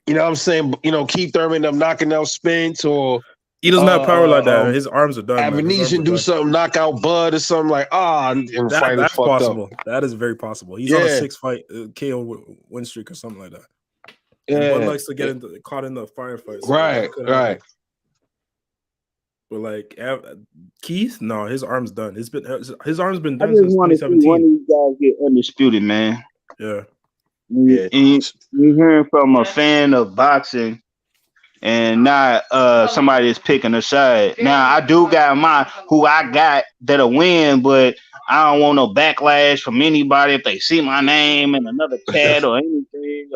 You know what I'm saying? Keith Thurman, I'm knocking out Spence, or he doesn't have power like that. His arms are done. Avenesian do something, knock out Bud or something like that's possible. Up. That is very possible. He's on a 6-fight KO win streak or something like that. Yeah, Bud likes to get caught in the firefight. So right. But like Keith, no, his arm's done. His arm's been I done just since want to see 2017. one of these guys get undisputed, man. Yeah. You're hearing from a fan of boxing and not somebody that's picking a side. Now I do got who I got that'll win, but I don't want no backlash from anybody if they see my name in another chat or anything.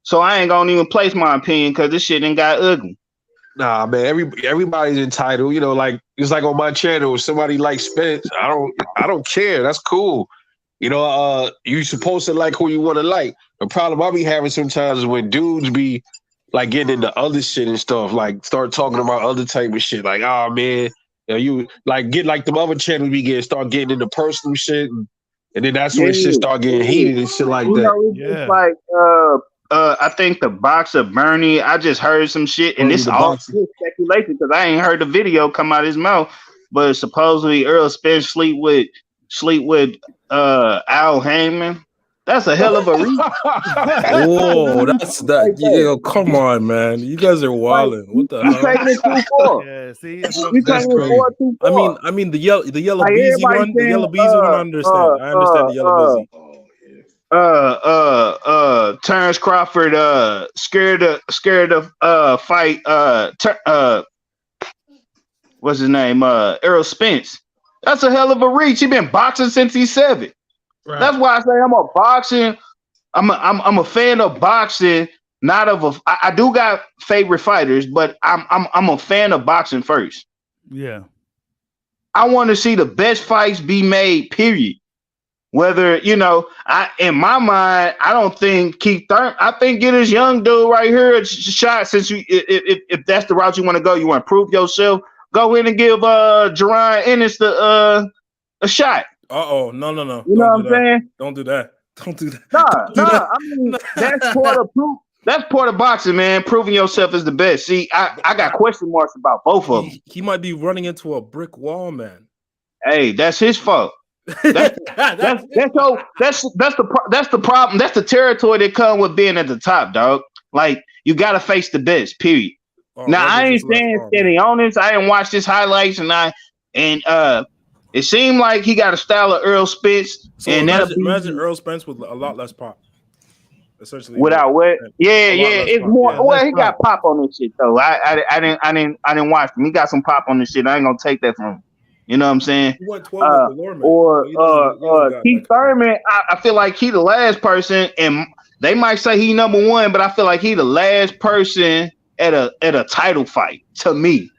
So I ain't gonna even place my opinion because this shit ain't got ugly. Nah, man. Everybody's entitled. Like it's like on my channel. If somebody likes Spence, I don't care. That's cool. You supposed to like who you want to like. The problem I be having sometimes is when dudes be like getting into other shit and stuff, like start talking about other type of shit. Like, oh man, you like get like them other channels start getting into personal shit, and then that's when shit start getting heated and shit like that. It's like I think the boxer Bernie, I just heard some shit, and this all speculation because I ain't heard the video come out of his mouth. But supposedly Earl Spence sleep with Al Heyman. That's a hell of a reach. Whoa, that's that. Yeah, come on, man. You guys are wilding. What the hell? Taking it too far. Yeah, see, you taking it too far. I mean the yellow beezy one. The yellow beezy one. I understand. I understand the yellow beezy. Terence Crawford scared of fight what's his name? Errol Spence. That's a hell of a reach. He been boxing since he's 7. Right. That's why I say I'm a fan of boxing, not of I do got favorite fighters, but I'm a fan of boxing first. Yeah. I want to see the best fights be made, period. Whether, in my mind, I don't think Keith Thurman, I think get this young dude right here a shot since if that's the route you want to go, you want to prove yourself, go in and give Jerron Ennis a shot. No. You know what I'm saying? Don't do that. Don't do that. Nah. I mean, that's part of proof. That's part of boxing, man. Proving yourself is the best. See, I got question marks about both of them. He might be running into a brick wall, man. Hey, that's his fault. That's the problem. That's the territory that comes with being at the top, dog. Like you got to face the best. Period. Now I ain't saying standing on this. I didn't watch this highlights, and it seemed like he got a style of Earl Spence. So and imagine Earl Spence with a lot less pop. Essentially, without what? Yeah. It's more. Well, he got pop on this shit though. I didn't watch him. He got some pop on this shit. I ain't gonna take that from him. You know what I'm saying? He went 12 with the Keith Thurman. I feel like he the last person, and they might say he number one, but I feel like he the last person at a title fight to me.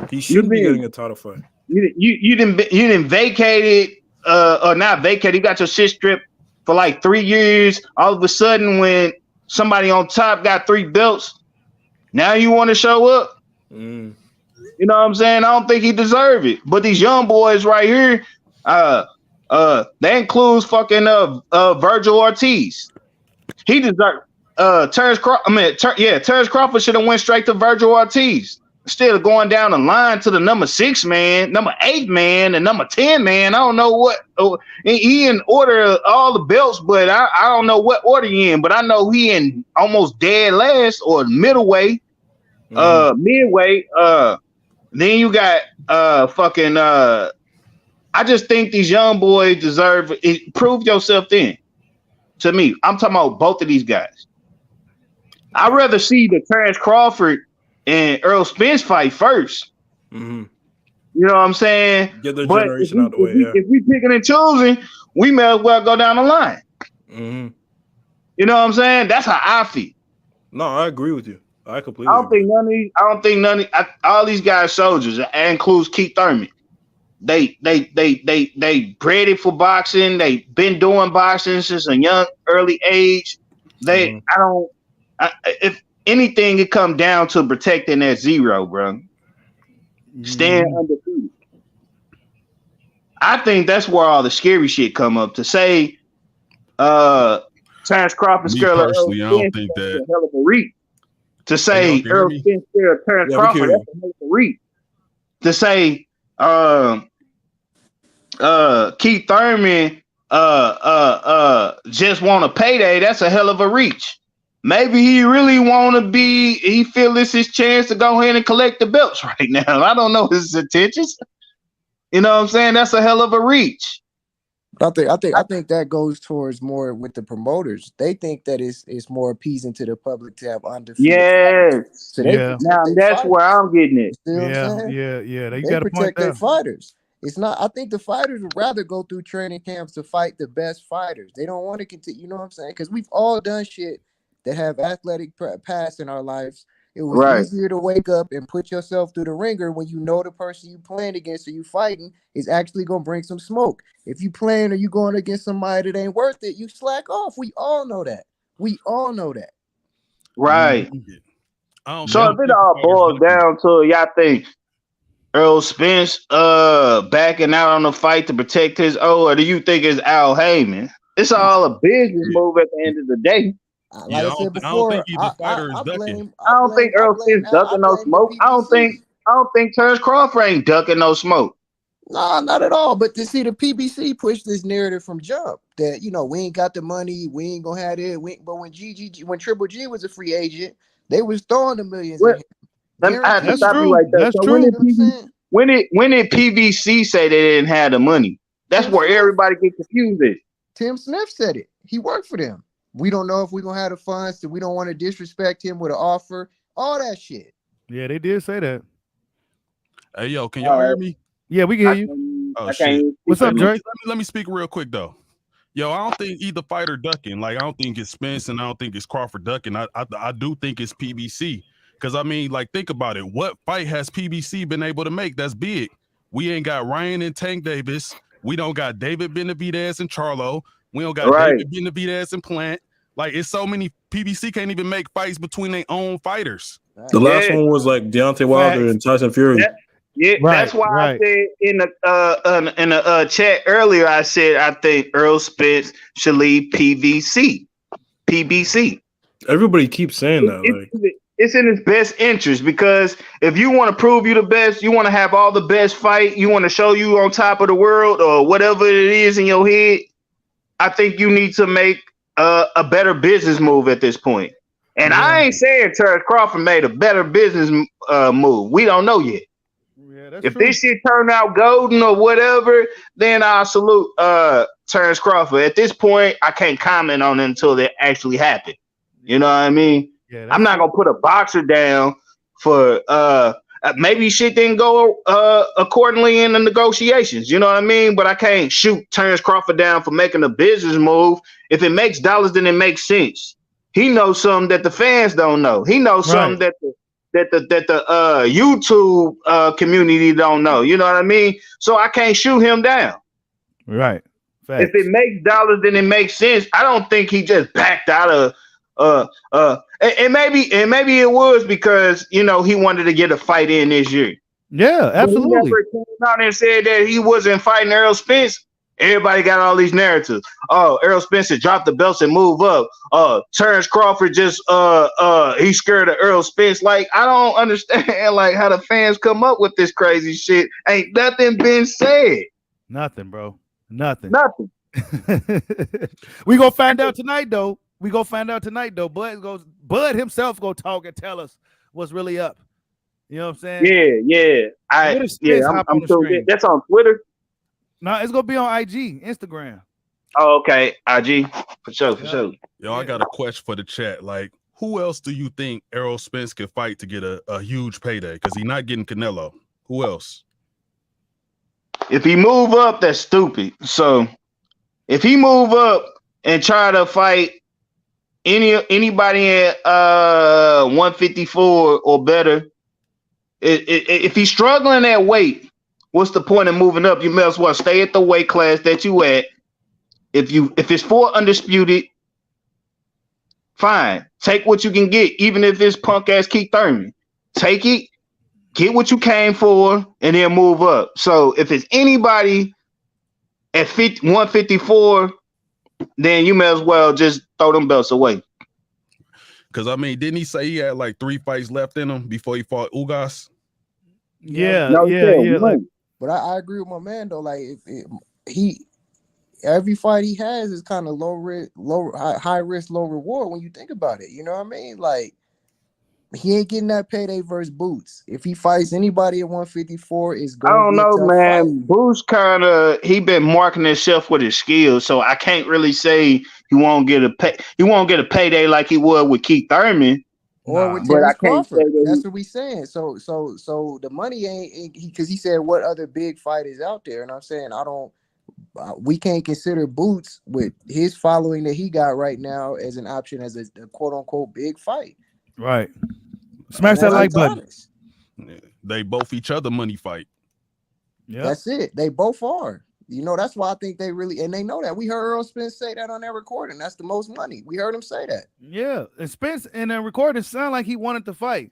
He should be getting a title fight. You didn't vacate it or not vacate. You got your shit stripped for like 3 years. All of a sudden, when somebody on top got 3 belts, now you want to show up. You know what I'm saying? I don't think he deserved it. But these young boys right here, that includes fucking Virgil Ortiz. He deserved Terence Crawford. Terence Crawford should have went straight to Virgil Ortiz instead of going down the line to the number 6 man, number 8 man, and number 10 man. I don't know what he in order all the belts, but I don't know what order he in. But I know he in almost dead last or middleweight, midway. Then you got I just think these young boys deserve it. Prove yourself then. To me, I'm talking about both of these guys. I'd rather see the Terence Crawford and Earl Spence fight first. You know what I'm saying? Get their generation out the way. If we picking and choosing, we may as well go down the line. You know what I'm saying? That's how I feel. No, I agree with you. I completely. I don't think none of all these guys soldiers. That includes Keith Thurman. They bred for boxing. They've been doing boxing since a young early age. If anything, it come down to protecting that 0, bro. Stand undefeated. I think that's where all the scary shit come up. To say, Terence Crawford, personally, I don't think that. A hell of a reach. To say Earl Spence, Terence Crawford, that's a hell of a reach. To say, Keith Thurman, just want a payday, that's a hell of a reach. Maybe he really want to be. He feel this his chance to go ahead and collect the belts right now. I don't know his intentions. You know what I'm saying? That's a hell of a reach. I think that goes towards more with the promoters. They think that it's more appeasing to the public to have undefeated. Yes. So now that's where I'm getting it. Yeah. They got to protect their fighters. It's not. I think the fighters would rather go through training camps to fight the best fighters. They don't want to continue. You know what I'm saying? Because we've all done shit that have athletic past in our lives. It was easier to wake up and put yourself through the ringer when you know the person you playing against or you fighting is actually going to bring some smoke. If you playing or you going against somebody that ain't worth it, you slack off. We all know that. Right. So if it all boils down to y'all think Earl Spence backing out on the fight to protect his or do you think it's Al Heyman? It's all a business move at the end of the day. Like I said before, I don't think Earl Spence ducking no smoke. I don't think Terence Crawford ain't ducking no smoke. No, not at all. But to see the PBC push this narrative from jump that we ain't got the money, we ain't gonna have it. But when Triple G was a free agent, they was throwing the millions. That's true. That's true. When did PBC say they didn't have the money? That's where everybody gets confused. Tim Smith said it. He worked for them. We don't know if we're going to have the funds, so we don't want to disrespect him with an offer. All that shit. Yeah, they did say that. Hey, yo, can y'all hear me? Yeah, we can hear you. Oh, shit. What's up, Dre? Let me speak real quick, though. Yo, I don't think either fighter ducking. Like, I don't think it's Spence and I don't think it's Crawford ducking. I do think it's PBC. Because, I mean, like, think about it. What fight has PBC been able to make that's big? We ain't got Ryan and Tank Davis. We don't got David Benavidez and Charlo. We don't got David Benavidez and Plant. Like, it's so many. PBC can't even make fights between their own fighters. The last one was like Deontay Wilder and Tyson Fury. That's why I said in the chat earlier, I said I think Earl Spence should leave PBC. Everybody keeps saying that. it's in his best interest, because if you want to prove you the best, you want to have all the best fight, you want to show you on top of the world or whatever it is in your head, I think you need to make a better business move at this point. And I ain't saying Terence Crawford made a better business move. We don't know yet. Yeah, if this shit turned out golden or whatever, then I'll salute Terence Crawford. At this point, I can't comment on it until it actually happened. You know what I mean? Yeah, I'm not gonna put a boxer down for maybe shit didn't go accordingly in the negotiations. You know what I mean? But I can't shoot Terence Crawford down for making a business move. If it makes dollars, then it makes sense. He knows something that the fans don't know. He knows something that the YouTube community don't know. You know what I mean? So I can't shoot him down. Right. Facts. If it makes dollars, then it makes sense. I don't think he just backed out of and maybe it was because, you know, he wanted to get a fight in this year. Yeah, absolutely. But he never came out and said that he wasn't fighting Errol Spence. Everybody got all these narratives. Oh, Errol Spence dropped the belts and move up. Terence Crawford just he's scared of Errol Spence. Like, I don't understand like how the fans come up with this crazy shit. Ain't nothing been said. Nothing, bro. Nothing. We gonna find out tonight though. Bud himself go talk and tell us what's really up. You know what I'm saying? Yeah. I'm so good. That's on Twitter. No, it's gonna be on IG, Instagram. Oh, okay. IG. For sure. Yo, I got a question for the chat. Like, who else do you think Errol Spence could fight to get a huge payday? Because he's not getting Canelo. Who else? If he move up, that's stupid. So if he move up and try to fight anybody at 154 or better, if he's struggling at weight, what's the point of moving up? You may as well stay at the weight class that you at. If it's for Undisputed, fine. Take what you can get, even if it's punk ass Keith Thurman. Take it, get what you came for, and then move up. So if it's anybody at 154, then you may as well just throw them belts away. Because I mean, didn't he say he had like 3 fights left in him before he fought Ugas? Yeah. Like, but I agree with my man though. Like, every fight he has is kind of high risk, low reward when you think about it. You know what I mean? Like, he ain't getting that payday versus Boots. If he fights anybody at 154, it's going. I don't know, man. Boots he been marking himself with his skills, so I can't really say he won't get a payday like he would with Keith Thurman. Or with Terence Crawford. That's what we saying. So the money ain't because he said what other big fight is out there, and I'm saying we can't consider Boots with his following that he got right now as an option as a quote unquote big fight. Right. Smash that like button. They both each other money fight. Yeah, that's it. They both are. You know, that's why I think they really, and they know that. We heard Earl Spence say that on that recording. That's the most money. We heard him say that. Yeah, and Spence in the recording sounded like he wanted to fight.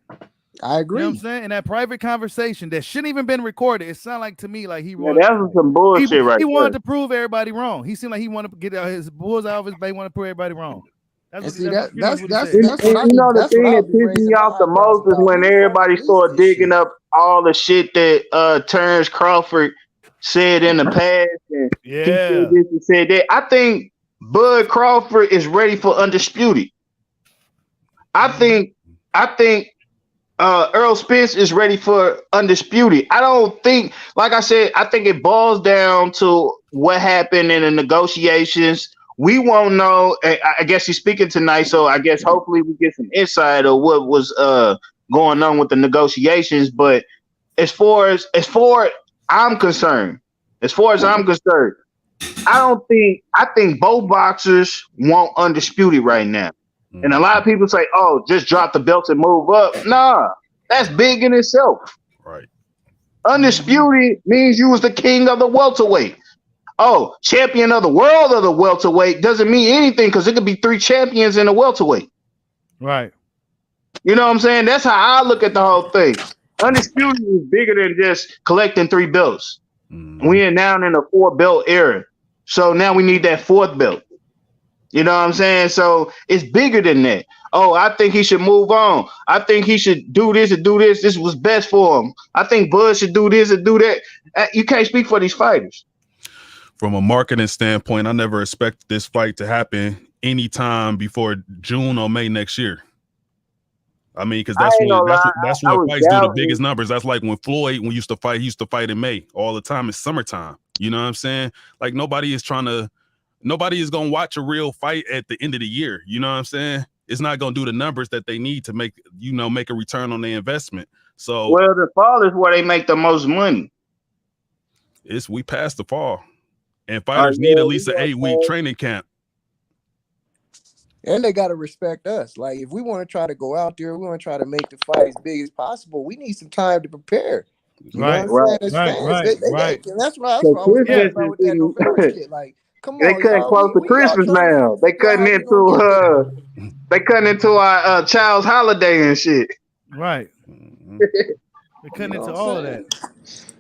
I agree. You know what I'm saying? In that private conversation that shouldn't even been recorded, it sounded like to me like he wanted. That was some bullshit He wanted to prove everybody wrong. He seemed like he wanted to get out his bulls out of his bay, want to prove everybody wrong. That's you know the thing that pissed me off the most is when everybody started digging up all the shit that Terence Crawford said in the past, and he said this and said that. I think Bud Crawford is ready for Undisputed. I think Earl Spence is ready for Undisputed. I don't think, like I said, I think it boils down to what happened in the negotiations. We won't know. I guess he's speaking tonight, so I guess hopefully we get some insight of what was going on with the negotiations. But as far as I'm concerned, I think both boxers want Undisputed right now. And a lot of people say, "Oh, just drop the belts and move up." Nah, that's big in itself. Right. Undisputed means you was the king of the welterweight. Oh, champion of the world of the welterweight doesn't mean anything because it could be 3 champions in the welterweight. Right. You know what I'm saying? That's how I look at the whole thing. Undisputed is bigger than just collecting 3 belts. We are now in a 4-belt era. So now we need that 4th belt. You know what I'm saying? So it's bigger than that. oh, I think he should move on. I think he should do this and do this. This was best for him. I think Bud should do this and do that. You can't speak for these fighters. From a marketing standpoint, I never expected this fight to happen anytime before June or May next year. I mean, because that's when fights do the biggest numbers. That's like when Floyd, he used to fight in May all the time. It's summertime. You know what I'm saying? Like nobody is gonna watch a real fight at the end of the year. You know what I'm saying? It's not gonna do the numbers that they need to make a return on their investment. So the fall is where they make the most money. We passed the fall. And fighters need at least an 8-week training camp. And they got to respect us. Like, if we want to try to go out there, we want to try to make the fight as big as possible, we need some time to prepare. Right. That's why I was about with that November shit. Like, come on, they cutting close to Christmas now. They cutting into our child's holiday and shit. Right. They're cutting into all of that.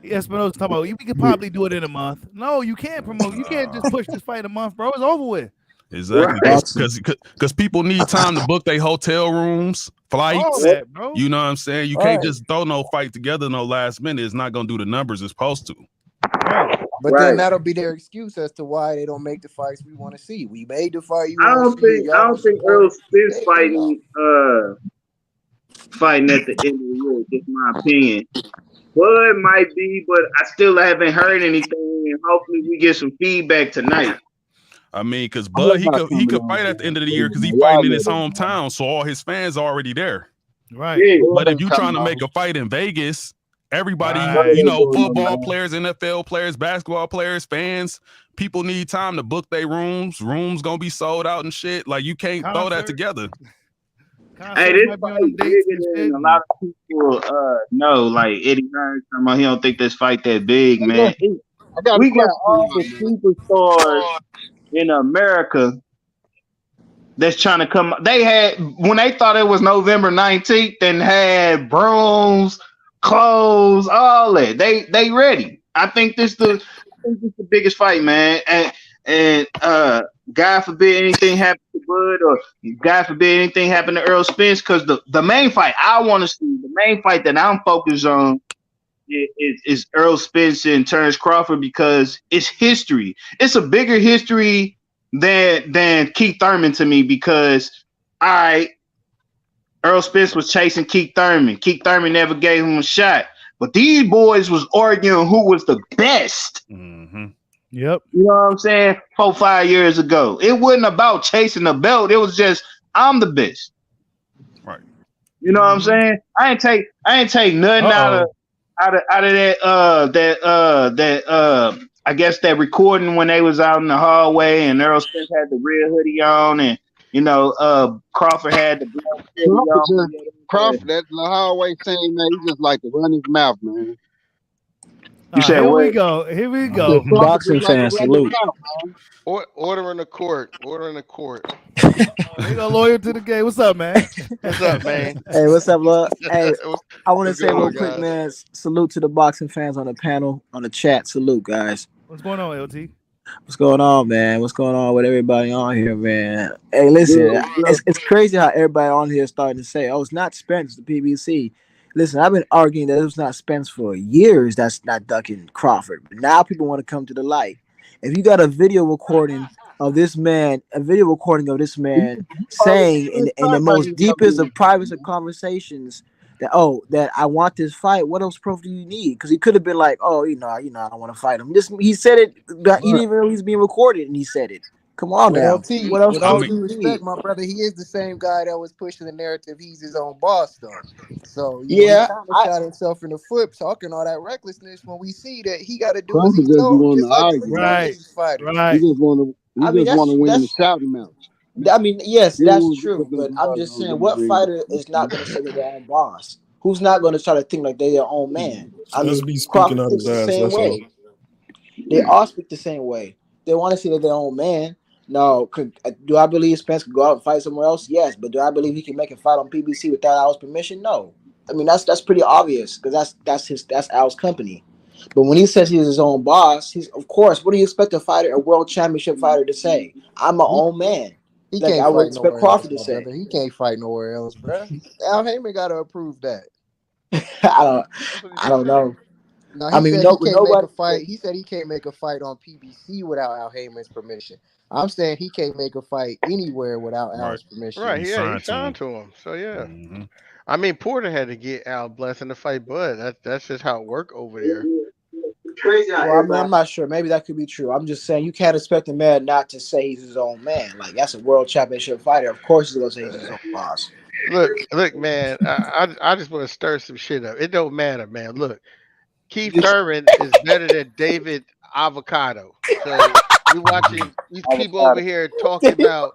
Espinosa talking about we could probably do it in a month. No, you can't promote. You can't just push this fight a month, bro. It's over with. Exactly, because people need time to book their hotel rooms, flights. All that, bro. You know what I'm saying? You can't just throw no fight together no last minute. It's not gonna do the numbers it's supposed to. Right. But then that'll be their excuse as to why they don't make the fights we want to see. We made the fight. I don't think Earl Spence fighting at the end of the year. Just my opinion. Well, it might be, but I still haven't heard anything. And hopefully, we get some feedback tonight. I mean, because Bud, he could fight at the end of the year because he's fighting in his hometown, so all his fans are already there. Right. Yeah, but if you're trying to make a fight in Vegas, everybody, football players, NFL players, basketball players, fans, people need time to book their rooms. Rooms gonna be sold out and shit. Like you can't throw that together. Hey, this fight is bigger than a lot of people know. Like Eddie Hearn talking about he don't think this fight that big, man. We got all the superstars in America that's trying to come. They had when they thought it was November 19th and had brooms, clothes, all that. They ready. I think this the biggest fight, man. And God forbid anything happen to Bud, or God forbid anything happen to Earl Spence, because the main fight I want to see, the main fight that I'm focused on is Earl Spence and Terence Crawford, because it's history. It's a bigger history than Keith Thurman to me, because Earl Spence was chasing Keith Thurman. Keith Thurman never gave him a shot. But these boys was arguing who was the best. Mm-hmm. Yep. You know what I'm saying? 4-5 years ago. It wasn't about chasing the belt. It was just, I'm the best. Right. You know what I'm saying? I ain't take nothing out of that I guess that recording when they was out in the hallway and Earl Spence had the red hoodie on, and Crawford had the black hoodie on. Crawford, that hallway scene, man, he just like to run his mouth, man. You said here what? Here we go. Boxing fans, salute. Order in the court. Order in the court. We go loyal to the game. What's up, man? What's up, man? Hey, what's up, love? Hey, I want to say real quick, man, salute to the boxing fans on the panel, on the chat. Salute, guys. What's going on, LT? What's going on, man? What's going on with everybody on here, man? Hey, listen, it's crazy how everybody on here is starting to say, oh, it's not Spence, the PBC. Listen, I've been arguing that it was not Spence for years. That's not ducking Crawford. But now people want to come to the light. If you got a video recording of this man, saying in the most deepest of private conversations that I want this fight, what else proof do you need? Because he could have been like, oh, I don't want to fight him. He said it. He didn't even know he's being recorded, and he said it. Come on now. What else? With all due respect, my brother, he is the same guy that was pushing the narrative. He's his own boss, though. So he kind of shot himself in the foot talking all that recklessness when we see that he got to do what he's told. Right. He just want to win the shouting match. I mean, yes, that's true. But I'm just saying, what fighter is not going to say they're their own boss? Who's not going to try to think like they're their own man? I mean, Crawford thinks the same way. They all speak the same way. They want to say they're their own man. No, do I believe Spence could go out and fight somewhere else? Yes, but do I believe he can make a fight on PBC without Al's permission? No. I mean that's pretty obvious because that's Al's company. But when he says he's his own boss, he's of course. What do you expect a world championship fighter to say? I'm my own man. He Like can't I would fight expect nowhere else, Crawford to my say. brother. He can't fight nowhere else, bro. Al Heyman got to approve that. I don't know. No, I he mean, said he can't make nobody. a fight. He said he can't make a fight on PBC without Al Heyman's permission. I'm saying he can't make a fight anywhere without Al's permission. Right, yeah, he signed to him. So yeah. Mm-hmm. I mean, Porter had to get Al blessing to fight Bud. That's just how it worked over there. Well, I mean, I'm not sure. Maybe that could be true. I'm just saying you can't expect a man not to say he's his own man. Like that's a world championship fighter. Of course he's gonna say he's his own boss. Look, man. I just want to stir some shit up. It don't matter, man. Look, Keith Thurman is better than David Avocado. So we watching these people over here talking about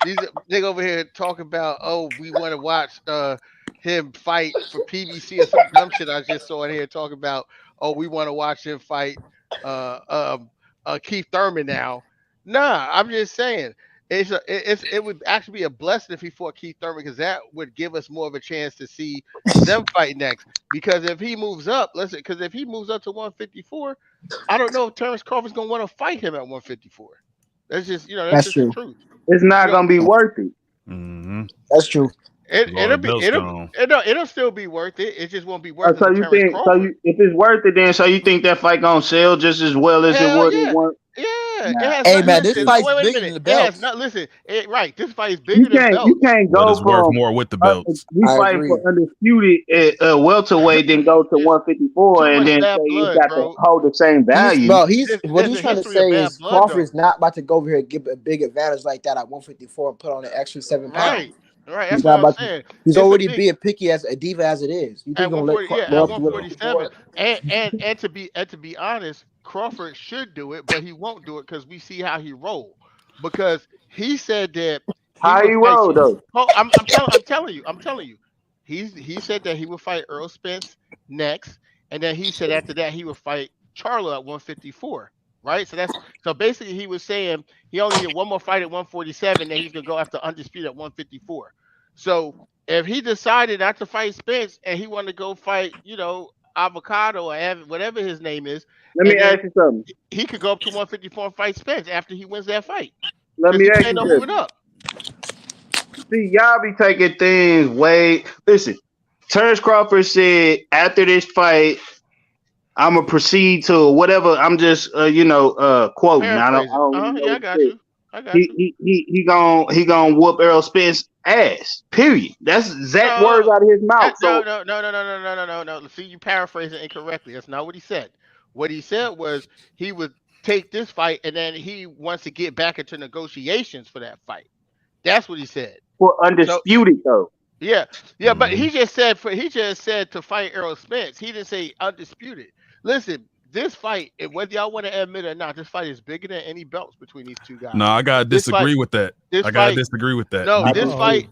oh, we want to watch him fight for PBC or some dumb shit I just saw in here talking about, oh, we want to watch him fight Keith Thurman now. Nah, I'm just saying it would actually be a blessing if he fought Keith Thurman, because that would give us more of a chance to see them fight next. Because if he moves up, if he moves up to 154, I don't know if Terence Crawford's gonna want to fight him at 154. That's just that's true. The truth. It's not gonna be worth it. Mm-hmm. That's true. It'll still be worth it. It just won't be worth it. So you think if it's worth it, then so you think that fight gonna sell just as well as it would? Yeah, Nah. Hey man, this fight's bigger than the belts. Right, this fight is bigger than belts. You can't go it's worth from more with the belts. we fight for undisputed at welterweight, then go to 154, and then say it's got to hold the same value. What he's trying to say is Crawford is not about to go over here and give a big advantage like that at 154 and put on an extra 7 pounds. Right, that's what I'm saying. He's already being picky as a diva as it is. You think at 147, and to be honest, Crawford should do it, but he won't do it because we see how he rolled. Because he said that how he rolled though. Oh, I'm telling you. He said that he would fight Earl Spence next, and then he said after that he would fight Charlo at 154. Right, so basically he was saying he only did one more fight at 147, then he's gonna go after Undisputed at 154. So if he decided not to fight Spence and he wanted to go fight, Avocado or whatever his name is, let me ask you something. He could go up to 154 and fight Spence after he wins that fight. Let me ask you moving up. See, y'all be taking things way. Listen, Terence Crawford said after this fight, I'm gonna proceed to whatever. I'm just quoting. I got you. He gonna whoop Errol Spence ass. Period. That's exact words out of his mouth. No. See, you paraphrasing incorrectly. That's not what he said. What he said was he would take this fight and then he wants to get back into negotiations for that fight. That's what he said. For Undisputed though. Yeah, but he just said to fight Errol Spence. He didn't say Undisputed. Listen, this fight, whether y'all want to admit it or not, this fight is bigger than any belts between these two guys. No, I gotta disagree with that. Disagree with that. No, this fight.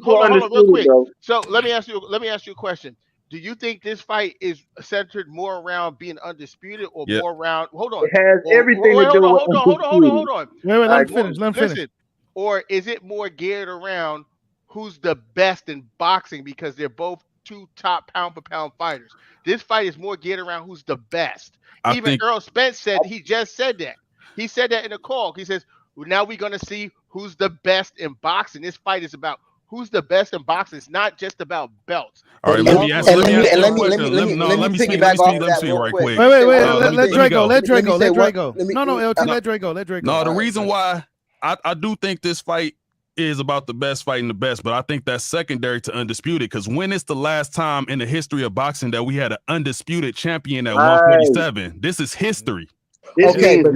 Hold on, real quick. So let me ask you a question. Do you think this fight is centered more around being undisputed or more around? Hold on. It has everything to do with hold on. Wait, let me finish. Listen, or is it more geared around who's the best in boxing because they're both two top pound for pound fighters? This fight is more geared around who's the best. Even Earl Spence said he just said that. He said that in a call. He says, well, now we're gonna see who's the best in boxing. This fight is about who's the best in boxing. It's not just about belts. All right, let me speak right quick. Wait, let Drake go. Let Drake go. No, LT, let Drake go. No, the reason why I do think this fight is about the best fighting the best, but I think that's secondary to Undisputed, because when it's the last time in the history of boxing that we had an undisputed champion at 147? This is history. Okay, but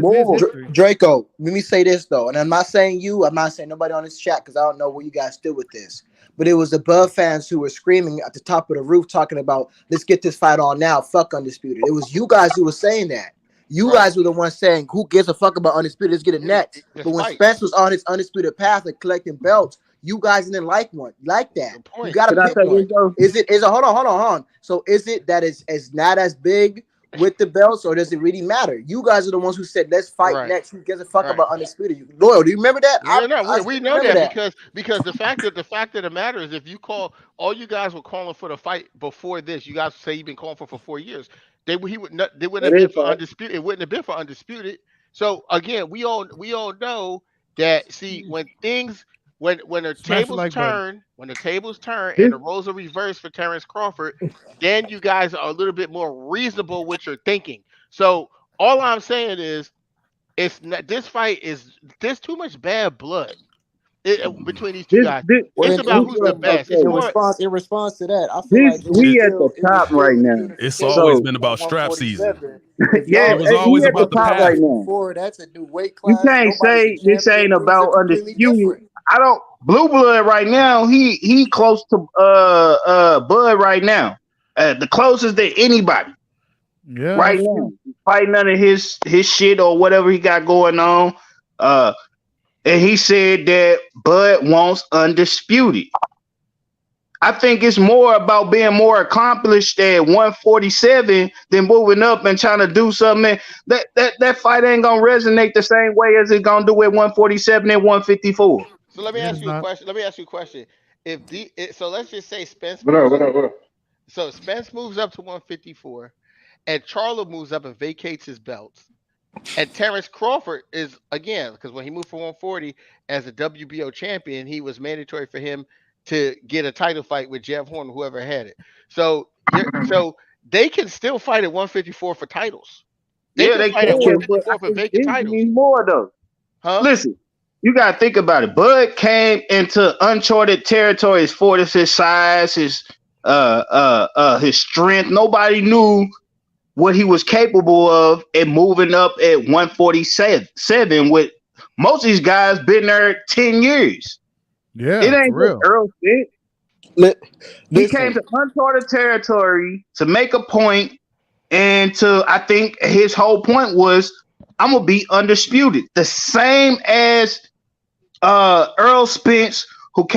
Draco, let me say this though, and I'm not saying nobody on this chat because I don't know where you guys stood with this, but it was the Bud fans who were screaming at the top of the roof talking about, let's get this fight on now, fuck Undisputed. It was you guys who were saying that. You guys were the ones saying, who gives a fuck about Undisputed? Let's get it next. But when Spence was on his undisputed path of collecting belts, you guys didn't like that. You gotta pick one. Is it hold on. So is it that it's not as big with the belts, or does it really matter? You guys are the ones who said, let's fight next. Who gives a fuck about Undisputed? You loyal. Do you remember that? We know that because the fact of the matter is, if you call, all you guys were calling for the fight before this, you guys say you've been calling for 4 years. They wouldn't have been for Undisputed. It wouldn't have been for Undisputed. So again, we all know that see when the tables turn, and the roles are reversed for Terence Crawford, then you guys are a little bit more reasonable with your thinking. So all I'm saying is, this fight there's too much bad blood between these two guys. It's about who's the best. It's In more response to that, I feel like we at the top right now. It's always been about strap season. Yeah, it was always he at about the the top path. right now. That's a new weight You class. can't say this ain't about Undisputed. I don't Blue Blood right now. He close to Bud right now. The closest to anybody. Yeah, right now. Fighting none of his shit or whatever he got going on. And he said that Bud wants Undisputed. I think it's more about being more accomplished at 147 than moving up and trying to do something. That fight ain't gonna resonate the same way as it gonna do at 147 and 154. So let me ask you a question. So let's just say Spence. What up? So Spence moves up to 154, and Charlo moves up and vacates his belts. And Terence Crawford is, again, because when he moved from 140 as a WBO champion, he was mandatory for him to get a title fight with Jeff Horn, whoever had it. So they can still fight at 154 for titles. They can fight at 154 for vacant titles. Need more though. Huh? Listen, you gotta think about it. Bud came into uncharted territory as far as his size, his strength. Nobody knew what he was capable of, and moving up at 147 with most of these guys been there 10 years. Yeah, it ain't real. Earl Spence. He came to uncharted territory to make a point, and I think his whole point was, I'm gonna be undisputed, the same as Earl Spence, who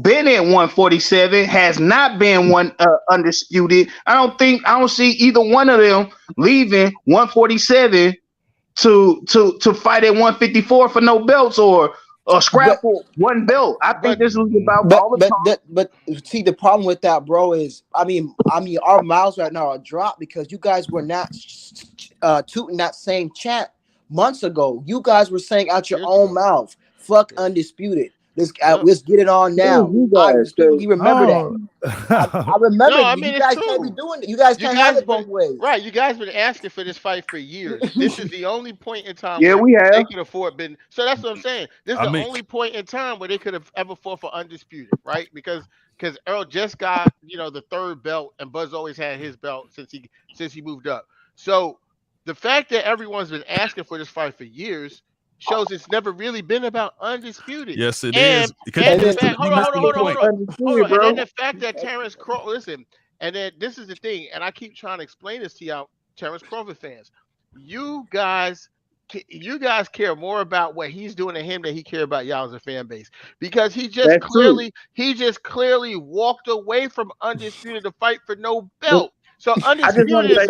been at 147, has not been undisputed. I don't see either one of them leaving 147 to fight at 154 for no belts or scrap for one belt. I think this was about all the time. But see, the problem with that, bro, is I mean, our mouths right now are dropped because you guys were not tooting that same chat months ago. You guys were saying out your own mouth, "Fuck Undisputed." Let's get it on now. I distinctly remember that. I remember. No, I mean, you guys it's can't true. be doing it. You guys can't have it both ways. Right, you guys been asking for this fight for years. This is the only point in time Yeah, where we have. they could afford been. So that's what I'm saying. This is the only point in time where they could have ever fought for Undisputed, right? Because Earl just got the third belt, and Buzz always had his belt since he moved up. So the fact that everyone's been asking for this fight for years shows it's never really been about Undisputed. Yes, it is. is. And the fact, hold on. And then the fact that Terence Crawford, listen, and then this is the thing, and I keep trying to explain this to y'all, Terence Crawford fans. You guys care more about what he's doing to him than he care about y'all as a fan base, because he just clearly walked away from Undisputed to fight for no belt. So Undisputed is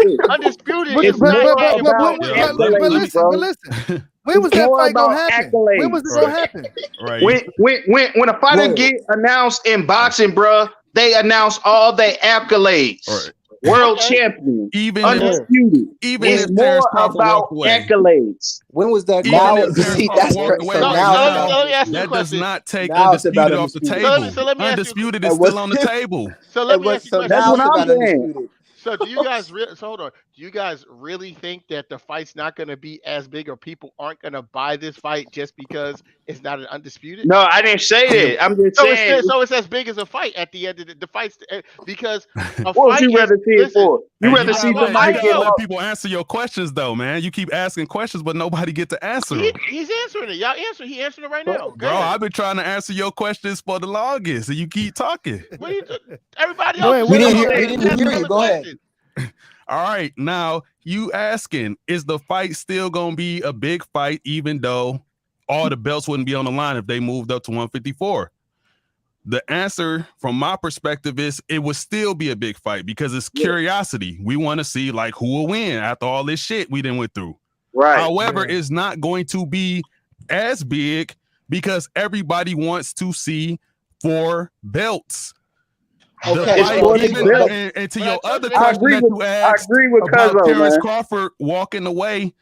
not about accolades. But listen. When was that fight gonna happen? When was this gonna happen? Right. When a fighter get announced in boxing, bro, they announce all their accolades. Right. World champion, even undisputed. It's more about accolades. When was that? Now, that does not take Undisputed off the table. So let me Undisputed is still on the table. So let me ask you a question. That's what I'm saying. So do you guys hold on? Do you guys really think that the fight's not going to be as big, or people aren't going to buy this fight just because it's not an Undisputed? No, I didn't say that. I'm just saying. So it's as big as a fight at the end of the fights, because what would you rather see it for? You rather see somebody let people answer your questions, though, man. You keep asking questions, but nobody get to answer them. He's answering it. Y'all answer. He answering it right now. Bro, I've been trying to answer your questions for the longest, and you keep talking. What are you everybody else? We didn't hear you. Go ahead. All right, now you asking, is the fight still gonna be a big fight, even though all the belts wouldn't be on the line if they moved up to 154? The answer from my perspective is it would still be a big fight, because it's curiosity. We want to see like who will win after all this shit we done went through. Right. However, it's not going to be as big because everybody wants to see 4 belts. Okay, and to your other question that you asked about Terence Crawford walking away,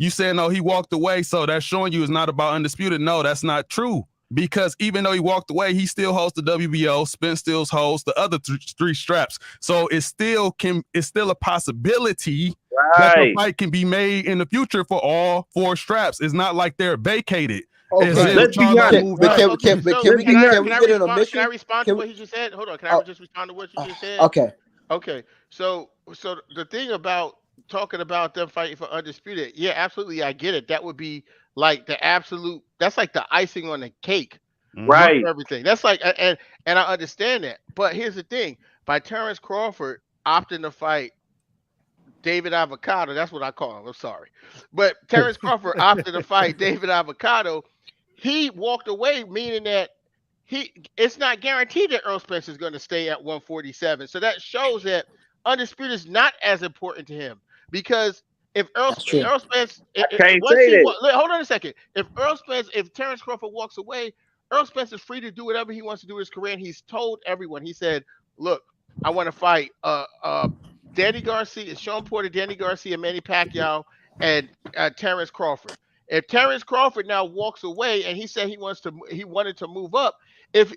You saying, no, he walked away, so that's showing you it's not about Undisputed. No, that's not true. Because even though he walked away, he still holds the WBO. Spence still holds the other three straps. So it's still a possibility that the fight can be made in the future for all 4 straps. It's not like they're vacated. Okay, let's be honest. Can we get an omission? Can I respond to what he just said? Hold on. Can I just respond to what you just said? Okay. So the thing about talking about them fighting for Undisputed, yeah, absolutely, I get it. That would be like the absolute. That's like the icing on the cake, right? For everything. That's like, and I understand that. But here's the thing: by Terence Crawford opting to fight David Avocado, that's what I call him. I'm sorry, but Terence Crawford opted to fight David Avocado. He walked away, meaning that it's not guaranteed that Earl Spence is going to stay at 147. So that shows that Undisputed is not as important to him, because if Earl Spence, hold on a second. If Terence Crawford walks away, Earl Spence is free to do whatever he wants to do in his career, and he's told everyone. He said, "Look, I want to fight Danny Garcia, Sean Porter, Danny Garcia, Manny Pacquiao, and Terence Crawford." If Terence Crawford now walks away, and he said he wanted to move up, if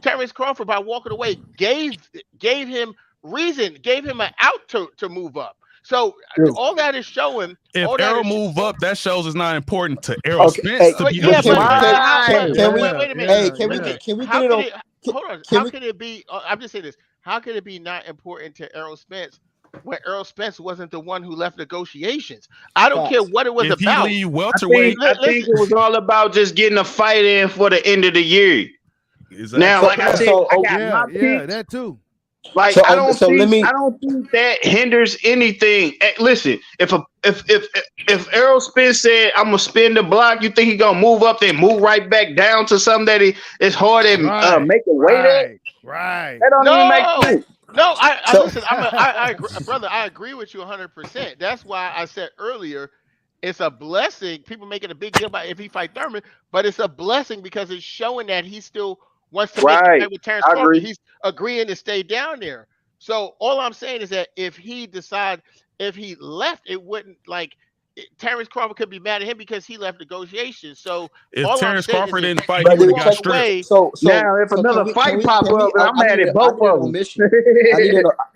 Terence Crawford, by walking away, gave him an out to move up. So all that is showing. If Errol move up, that shows it's not important to Errol Spence to be wait a minute. Can we get it? Hold on. How can it be? I'm just saying this. How can it be not important to Errol Spence when Earl Spence wasn't the one who left negotiations? I don't care what it was about. I think it was all about just getting a fight in for the end of the year. Exactly. Now, like I said, I got my picks. That too. Like I don't think that hinders anything. Listen, if Errol Spence said I'm gonna spin the block, you think he gonna move up then move right back down to something that it's hard and make a weight at? Right. That don't even make sense. No, listen. I agree, brother. I agree with you 100%. That's why I said earlier, it's a blessing. People making a big deal about if he fight Thurman, but it's a blessing because it's showing that he still wants to make it with Terence Crawford. He's agreeing to stay down there. So all I'm saying is that if he left, it wouldn't Terence Crawford could be mad at him because he left negotiations. So if Terence Crawford didn't fight, he would have got stripped. Now if another fight pop up, I'm mad at both of them.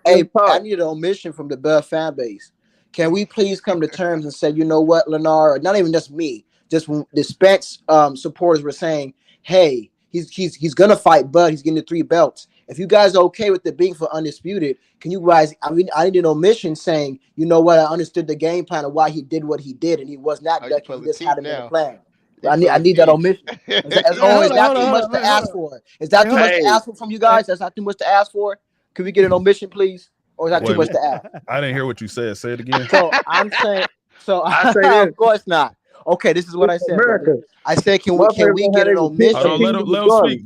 I need an omission from the Bell fan base. Can we please come to terms and say, you know what, Lennar, not even just me, just when the Spence supporters were saying, hey, he's gonna fight Bud, he's getting the 3 belts. If you guys are okay with it being for Undisputed, can you guys? I need an omission saying, you know what, I understood the game plan of why he did what he did, and he was not ducking. He just had it in the plan. I need that omission. Is that too much to ask for? Is that too much to ask for from you guys? That's not too much to ask for. Can we get an omission, please? Or is that too much to ask? I didn't hear what you said. Say it again. So I'm saying. So of course not. Okay, this is what I said. I said, can we get an omission? Let him speak.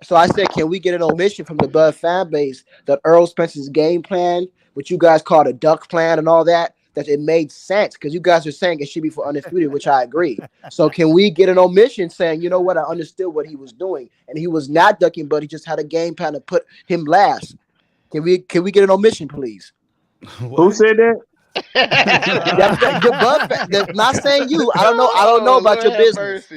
So I said, can we get an omission from the Bud fan base that Earl Spence's game plan, which you guys called a duck plan and all that it made sense? Because you guys are saying it should be for Undisputed, which I agree. So can we get an omission saying, you know what, I understood what he was doing, and he was not ducking, but he just had a game plan to put him last. Can we get an omission, please? Who said that? Not saying you. I don't know about your business.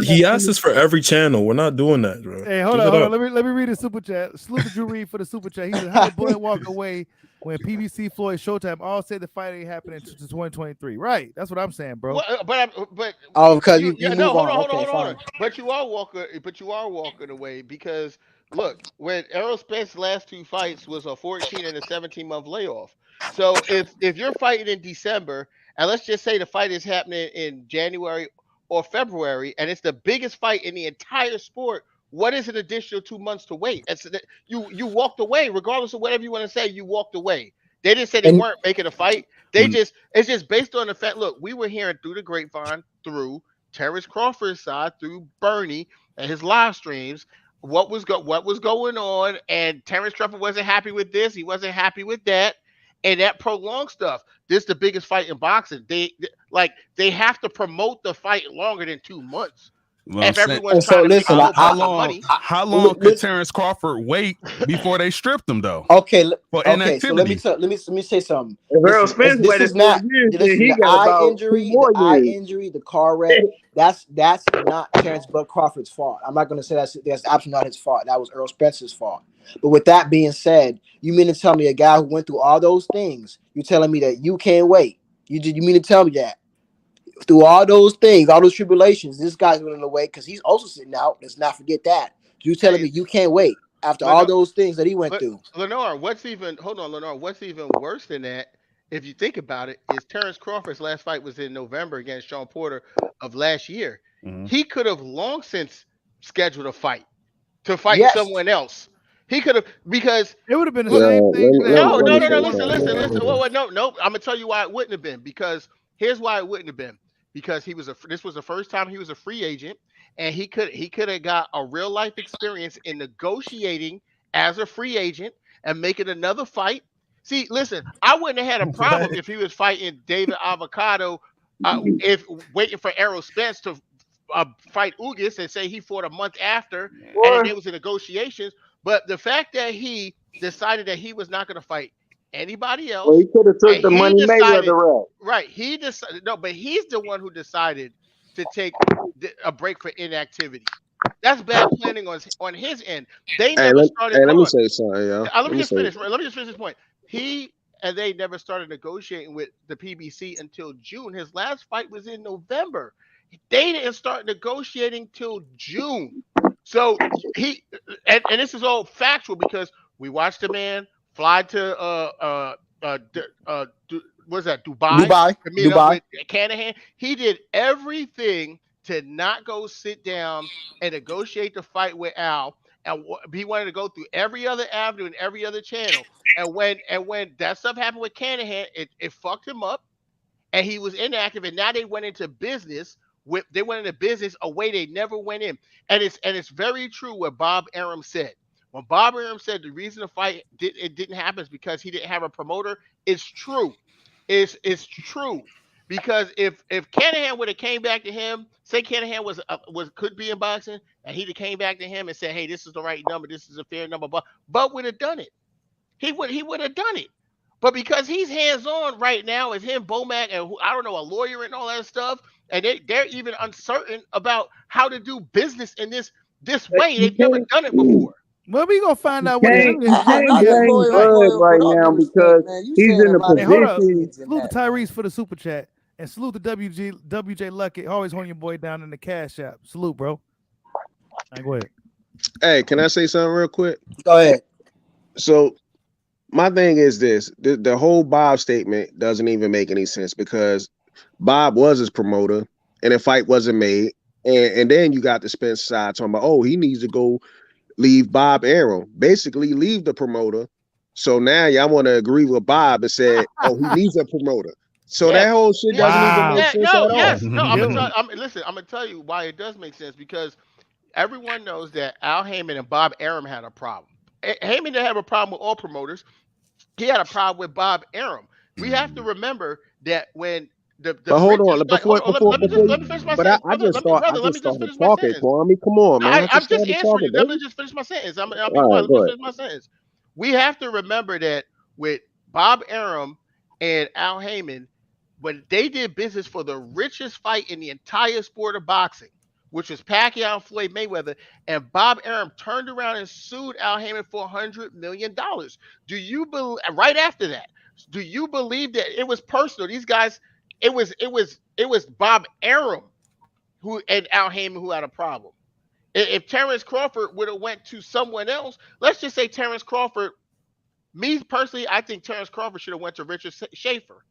He asked us for every channel. We're not doing that, bro. Hey, hold on. Let me read the super chat. Slipper Drew read for the super chat. He said, "How did Bud walk away when PBC, Floyd, Showtime all said the fight ain't happening to 2023?" Right. That's what I'm saying, bro. But because you move hold on. But you are walking away because look, when Errol Spence's last 2 fights was a 14 and a 17-month layoff. So if you're fighting in December, and let's just say the fight is happening in January or February, and it's the biggest fight in the entire sport, what is an additional 2 months to wait? You walked away, regardless of whatever you want to say. You walked away. They didn't say they weren't making a fight. It's just based on the fact. Look, we were hearing through the grapevine, through Terence Crawford's side, through Bernie and his live streams, what was going on, and Terence Crawford wasn't happy with this. He wasn't happy with that. And that prolonged stuff. This is the biggest fight in boxing. They have to promote the fight longer than 2 months. Well, if everyone's so trying to make listen, a whole bunch of money. How long could Terence Crawford wait before they stripped him though? Okay, for okay. So let me inactivity. say something. If Earl Listen, Spence this waited is 4 not. years, then Listen, he got about 2 more years. the car wreck. That's not Terence Bud Crawford's fault. I'm not going to say that's absolutely not his fault. That was Earl Spence's fault. But with that being said, you mean to tell me a guy who went through all those things, you're telling me that you can't wait? You mean to tell me that through all those things, all those tribulations, this guy's willing to wait because he's also sitting out. Let's not forget that. You telling me you can't wait after all those things that he went through? Lenore, what's even worse than that, if you think about it, is Terence Crawford's last fight was in November against Sean Porter of last year. He could have long since scheduled a fight to fight someone else. He could have, because it would have been the same thing. No. Listen. Well, no. I'm gonna tell you why it wouldn't have been. Because here's why it wouldn't have been. Because this was the first time he was a free agent, and he could have got a real life experience in negotiating as a free agent and making another fight. See, listen, I wouldn't have had a problem if he was fighting David Avocado, if waiting for Errol Spence to fight Ugas and say he fought a month after, and it was in negotiations. But the fact that he decided that he was not going to fight anybody else, Well, he could have took the money Mayweather route. Right. He decided but he's the one who decided to take a break for inactivity. That's bad planning on his end. They never started. Let me say something, yo. Let me just finish this point. He and they never started negotiating with the PBC until June. His last fight was in November. They didn't start negotiating till June. So he and this is all factual because we watched the man fly to what's that, Dubai to meet up with Canahan. He did everything to not go sit down and negotiate the fight with Al, and he wanted to go through every other avenue and every other channel. And when that stuff happened with Canahan, it fucked him up, and he was inactive. And now they went into business. They went into business a way they never went in, and it's very true what Bob Arum said. When Bob Arum said the reason the fight didn't happen is because he didn't have a promoter, it's true. It's true, because if Canahan would have came back to him, say Canahan could be in boxing, and he came back to him and said, "Hey, this is the right number, this is a fair number," but would have done it. He would have done it. But because he's hands-on right now as him, Bomac, and I don't know, a lawyer and all that stuff, and they're even uncertain about how to do business in this way. They've never done it before. Well, we gonna find out what it is. Right now because he's in a position. Salute to Tyrese for the super chat, and salute to WJ Luckett, always holding your boy down in the cash app. Salute, bro. All right, go ahead. Hey, can I say something real quick? Go ahead. So my thing is this: the whole Bob statement doesn't even make any sense because Bob was his promoter, and the fight wasn't made, and then you got the Spence side talking about, oh, he needs to go leave Bob Arum, basically leave the promoter. So now y'all want to agree with Bob and say, oh, he needs a promoter. So that whole shit doesn't even make sense at all. Listen, I'm gonna tell you why it does make sense, because everyone knows that Al Heyman and Bob Arum had a problem. Heyman didn't have a problem with all promoters. He had a problem with Bob Arum. We have to remember that when hold on, let me finish my sentence. I just started talking, Kwame. Come on, man. I'm just answering. Let me just finish my sentence. Let me finish my sentence. We have to remember that with Bob Arum and Al Heyman, when they did business for the richest fight in the entire sport of boxing, which was Pacquiao and Floyd Mayweather, and Bob Arum turned around and sued Al Heyman for $100 million. Do you believe? Right after that, do you believe that it was personal? These guys. It was Bob Arum and Al Heyman who had a problem. If Terence Crawford would have went to someone else, let's just say Terence Crawford. Me personally, I think Terence Crawford should have went to Richard Schaefer.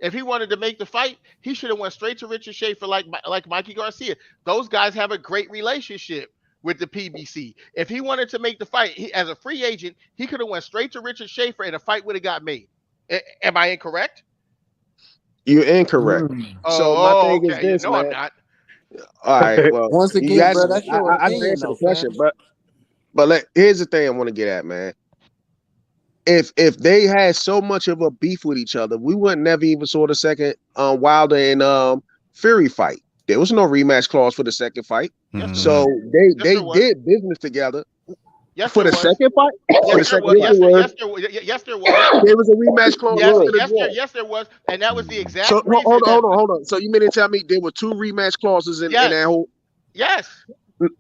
If he wanted to make the fight, he should have went straight to Richard Schaefer like Mikey Garcia. Those guys have a great relationship with the PBC. If he wanted to make the fight as a free agent, he could have went straight to Richard Schaefer and the fight would have got made. Am I incorrect? You're incorrect. So my thing is this, man. I'm not. All right. Well, once again, bro, that's your I opinion, answered the question, but here's the thing I want to get at, man. If they had so much of a beef with each other, we wouldn't never even saw the second Wilder and Fury fight. There was no rematch clause for the second fight. Mhm. So they did business together. Yes, for the there was. second fight. For the Yes, there second was. fight, Yes, there was. there was a rematch clause after the draw. Yes, there was, and that was the exact So reason. hold on. So you mean to tell me there were 2 rematch clauses in that whole? Yes.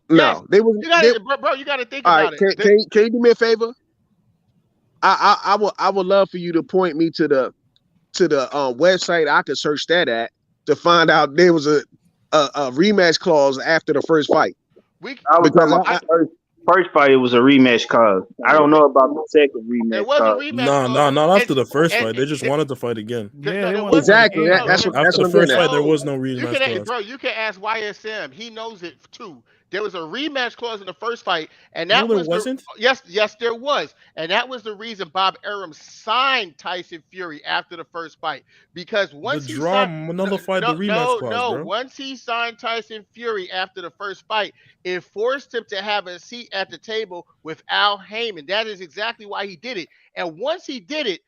No, they was. You got bro. You got to think about it. Can you do me a favor? I would love for you to point me to the website I could search that at to find out there was a rematch clause after the first fight. First fight, it was a rematch clause. I don't know about the second rematch clause. No, not after the first fight. They just wanted to fight again. Exactly. That's what After the I'm first getting at. fight, there was no rematch clause. Bro, you can ask YSM. He knows it too. There was a rematch clause in the first fight, and that wasn't. Yes, there was, and that was the reason Bob Arum signed Tyson Fury after the first fight, because once the draw nullified the rematch clause, bro. Once he signed Tyson Fury after the first fight, it forced him to have a seat at the table with Al Heyman. That is exactly why he did it. And once he did it,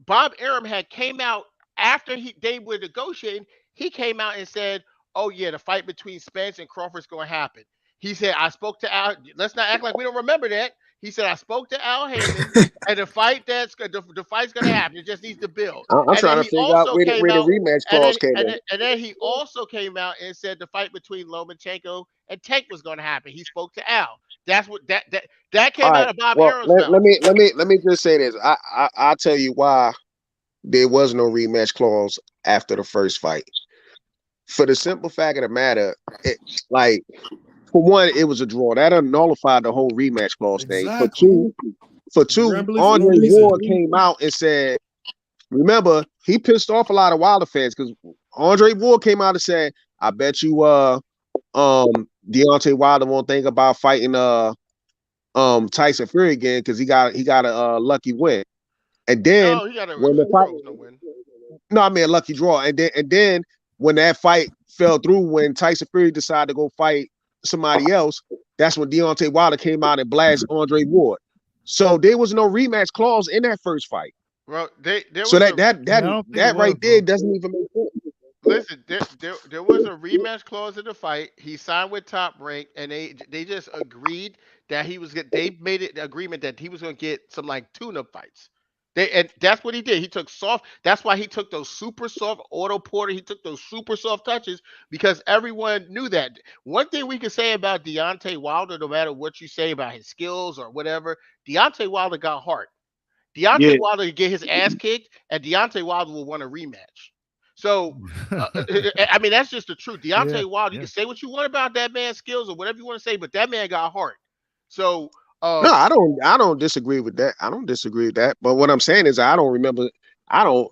Bob Arum had came out after they were negotiating. He came out and said, "Oh yeah, the fight between Spence and Crawford's going to happen." He said, "I spoke to Al." Let's not act like we don't remember that. He said, "I spoke to Al Heyman, and the fight's going to happen. It just needs to build." I'm trying to figure out where the rematch clause came in. And then he also came out and said the fight between Lomachenko and Tank was going to happen. He spoke to Al. That's what that came out of Bob Arum's mouth. Let me just say this. I'll tell you why there was no rematch clause after the first fight. For the simple fact of the matter, for one, it was a draw. That nullified the whole rematch clause thing. For two, Andre Ward came out and said, remember, he pissed off a lot of Wilder fans because Andre Ward came out and said, "I bet you Deontay Wilder won't think about fighting Tyson Fury again because he got a lucky win." And then when the fight, I mean a lucky draw. And then when that fight fell through, when Tyson Fury decided to go fight somebody else, that's when Deontay Wilder came out and blasted Andre Ward. So there was no rematch clause in that first fight. Well, that right there doesn't even make sense. Listen, there was a rematch clause in the fight. He signed with Top Rank, and they just agreed that they made it the agreement that he was going to get some like tune-up fights. And that's what he did. He took soft. That's why he took those super soft auto porter. He took those super soft touches because everyone knew that. One thing we can say about Deontay Wilder, no matter what you say about his skills or whatever, Deontay Wilder got heart. Deontay Wilder could get his ass kicked, and Deontay Wilder will want a rematch. So, I mean, that's just the truth. Deontay Wilder, you can say what you want about that man's skills or whatever you want to say, but that man got heart. So, no, I don't disagree with that. I don't disagree with that. But what I'm saying is, I don't remember. I don't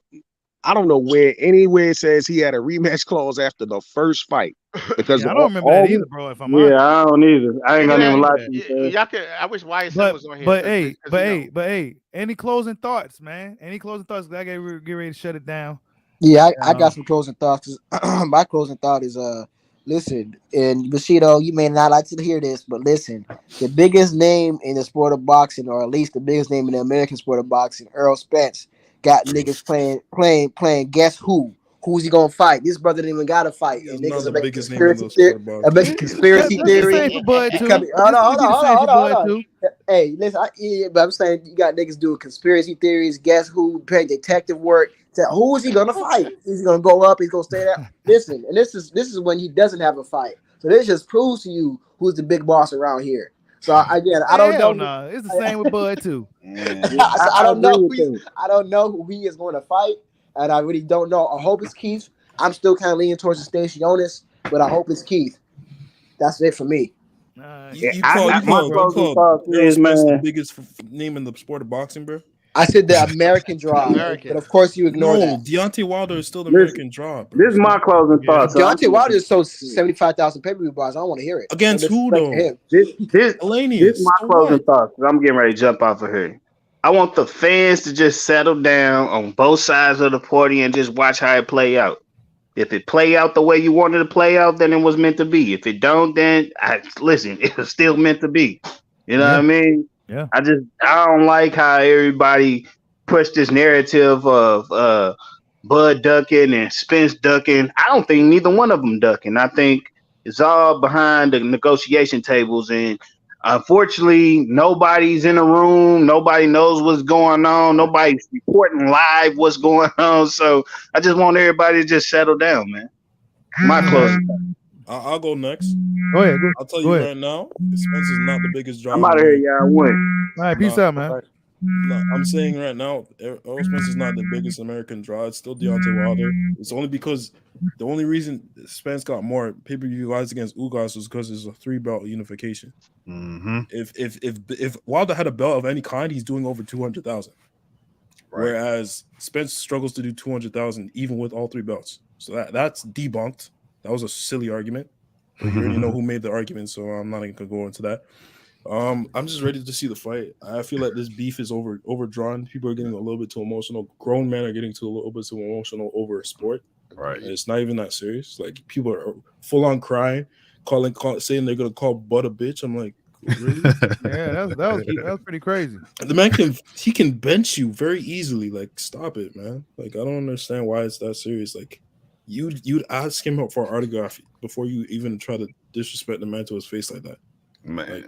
know where anywhere it says he had a rematch clause after the first fight. Because I don't remember that either, bro. If I'm honest. I don't either. I ain't gonna even lie to you. I wish YSM was on here. But hey, any closing thoughts, man? Any closing thoughts? I get ready to shut it down. Yeah, I got some closing thoughts. My closing thought is listen, and Bushido, you may not like to hear this, but listen, the biggest name in the sport of boxing, or at least the biggest name in the American sport of boxing, Errol Spence, got niggas playing guess who? Who's he gonna fight? This brother didn't even gotta fight. And niggas are making conspiracy theory. Hold on. Hey, listen, but I'm saying you got niggas doing conspiracy theories, guess who, paying detective work. Who is he gonna fight? Is he gonna go up? He's gonna stay there. Listen, and this is when he doesn't have a fight. So this just proves to you who's the big boss around here. So again, I don't know. No, it's the same with Bud too. I don't know who he is going to fight, and I really don't know. I hope it's Keith. I'm still kind of leaning towards the Stacionis, but I hope it's Keith. That's it for me. You call the biggest name in the sport of boxing, bro? I said the American draw, but of course you ignore that. Deontay Wilder is still the American draw. Bro. This is my closing thoughts. Deontay Wilder is sold 75,000 pay-per-view buys. I don't want to hear it. Against who though? This is my closing thoughts. I'm getting ready to jump off of here. I want the fans to just settle down on both sides of the party and just watch how it play out. If it play out the way you wanted to play out, then it was meant to be. If it don't, then listen, it was still meant to be. You know what I mean? Yeah. I don't like how everybody pushed this narrative of Bud ducking and Spence ducking. I don't think neither one of them ducking. I think it's all behind the negotiation tables, and unfortunately, nobody's in the room. Nobody knows what's going on. Nobody's reporting live what's going on. So I just want everybody to just settle down, man. My closing. I'll go next. Go ahead. I'll tell you right now, Spence is not the biggest draw. I'm out of here, y'all. Win. All right, peace out, man. No, I'm saying right now, Errol Spence is not the biggest American draw. It's still Deontay Wilder. It's only because the only reason Spence got more pay-per-view guys against Ugas was because it's a 3-belt unification. Mm-hmm. If Wilder had a belt of any kind, he's doing over 200,000. Right. Whereas Spence struggles to do 200,000 even with all 3 belts. So that's debunked. That was a silly argument. But you already know who made the argument, so I'm not even gonna go into that. I'm just ready to see the fight. I feel like this beef is overdrawn. People are getting a little bit too emotional. Grown men are getting a little bit too emotional over a sport. Right. And it's not even that serious. Like people are full on crying, saying they're gonna call Bud a bitch. I'm like, really? Yeah, that was pretty crazy. The man can bench you very easily. Like, stop it, man. Like, I don't understand why it's that serious. Like, you'd ask him for an autograph before you even try to disrespect the man to his face like that, man. Like,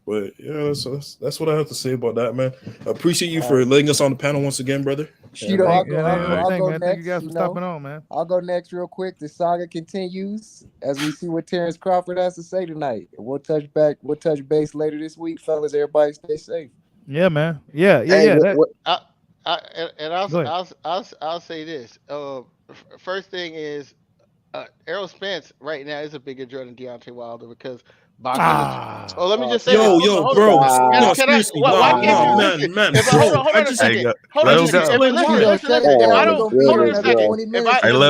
but yeah, that's what I have to say about that, man. I appreciate you for letting us on the panel once again, brother. I'll go next. Thank you guys for stopping on, man. I'll go next real quick. The saga continues as we see what Terence Crawford has to say tonight. We'll touch base later this week, fellas. Everybody stay safe. Yeah, man. Yeah. I'll say this. First thing is, Errol Spence right now is a bigger draw than Deontay Wilder because boxing. Let me just say, bro. Why can't you? Man, Hold on a second. Let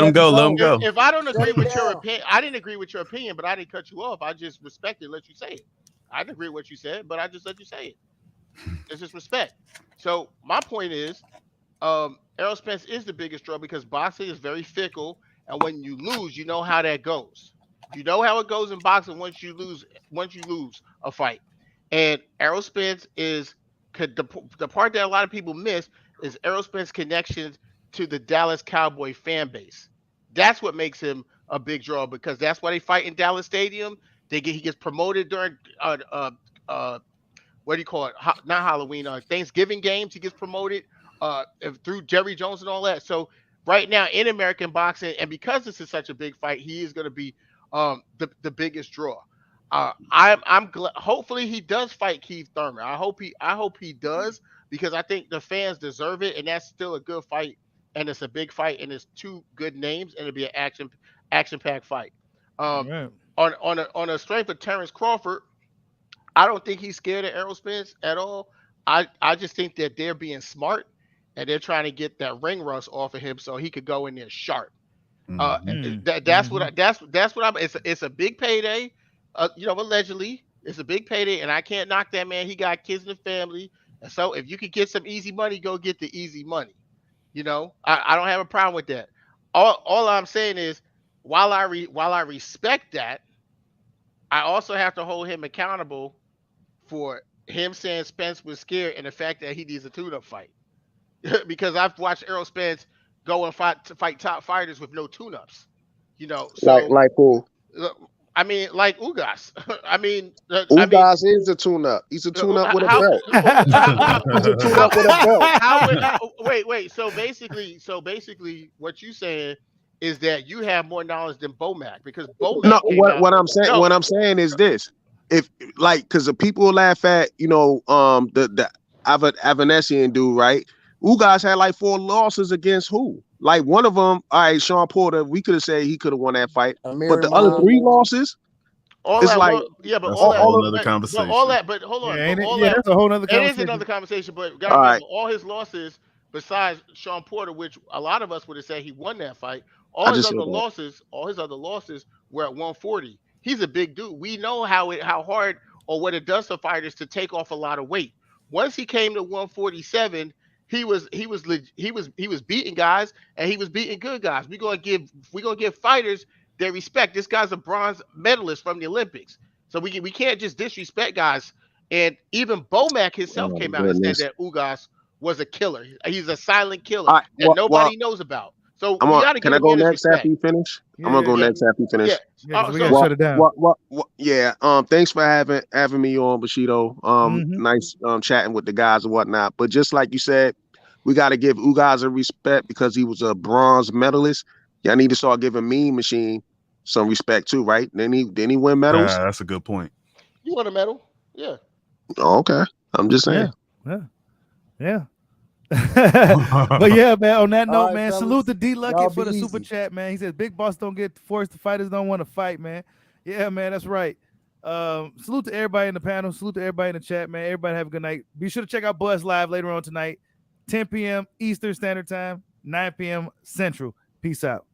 him go. If I don't agree with your opinion, I didn't agree with your opinion, but I didn't cut you off. I just respected and let you say it. I didn't agree with what you said, but I just let you say it. It's just respect. So my point is, Errol Spence is the biggest draw because boxing is very fickle, and when you lose, you know how that goes. You know how it goes in boxing once you lose a fight. And Errol Spence is the part that a lot of people miss is Errol Spence's connections to the Dallas Cowboy fan base. That's what makes him a big draw because that's why they fight in Dallas Stadium. He gets promoted during what do you call it? Not Halloween, Thanksgiving games. He gets promoted through Jerry Jones and all that. So right now in American boxing, and because this is such a big fight, he is going to be the biggest draw. I'm glad. Hopefully he does fight Keith Thurman. I hope he does because I think the fans deserve it, and that's still a good fight, and it's a big fight, and it's 2 good names, and it'll be an action-packed fight. On a strength of Terence Crawford, I don't think he's scared of Errol Spence at all. I just think that they're being smart and they're trying to get that ring rust off of him so he could go in there sharp. That's what I'm. It's a big payday. Allegedly it's a big payday, and I can't knock that man. He got kids in the family, and so if you could get some easy money, go get the easy money. I don't have a problem with that. All I'm saying is, while I respect that, I also have to hold him accountable for him saying Spence was scared and the fact that he needs a tune-up fight. Because I've watched Errol Spence go and fight top fighters with no tune-ups. So like who? I mean, like Ugas. Ugas is a tune-up. He's a tune-up with a belt. He's a tune-up with a belt. Wait. So basically, what you saying is that you have more knowledge than Bomac because Bomac. No, what I'm saying is this: because the people laugh at the Avanesian dude, right? Ugas had like 4 losses against who? Like one of them, all right, Sean Porter. We could have said he could have won that fight, but the other 3 losses. All it's that, like another conversation. But all that, but hold on. That's a whole other conversation. It is another conversation, but guys, all his losses, besides Sean Porter, which a lot of us would have said he won that fight, all his other losses were at 140. He's a big dude. We know how hard or what it does to fighters to take off a lot of weight. Once he came to 147, he was beating guys, and he was beating good guys. We're gonna give fighters their respect. This guy's a bronze medalist from the Olympics, so we can't just disrespect guys. And even Bomac himself came out and said that Ugas was a killer. He's a silent killer that nobody knows about. So we got to Can give I him go his next respect. after you finish? I'm gonna go next after you finish. Yeah. We gotta shut it down. Yeah. Thanks for having me on, Bushido. Nice chatting with the guys and whatnot. But just like you said, we got to give Ugaza respect because he was a bronze medalist. Y'all need to start giving Mean Machine some respect too, right? Didn't he win medals? That's a good point. You want a medal? Yeah. Oh, okay. I'm just saying. Yeah. But yeah, man. On that note, All right, man, fellas. salute to D Lucky Y'all for be the super easy. chat, man. He says big boss don't get forced. The fighters don't want to fight, man. Yeah, man, that's right. Salute to everybody in the panel. Salute to everybody in the chat, man. Everybody have a good night. Be sure to check out Buzz Live later on tonight, 10 p.m. Eastern Standard Time, 9 p.m. Central. Peace out.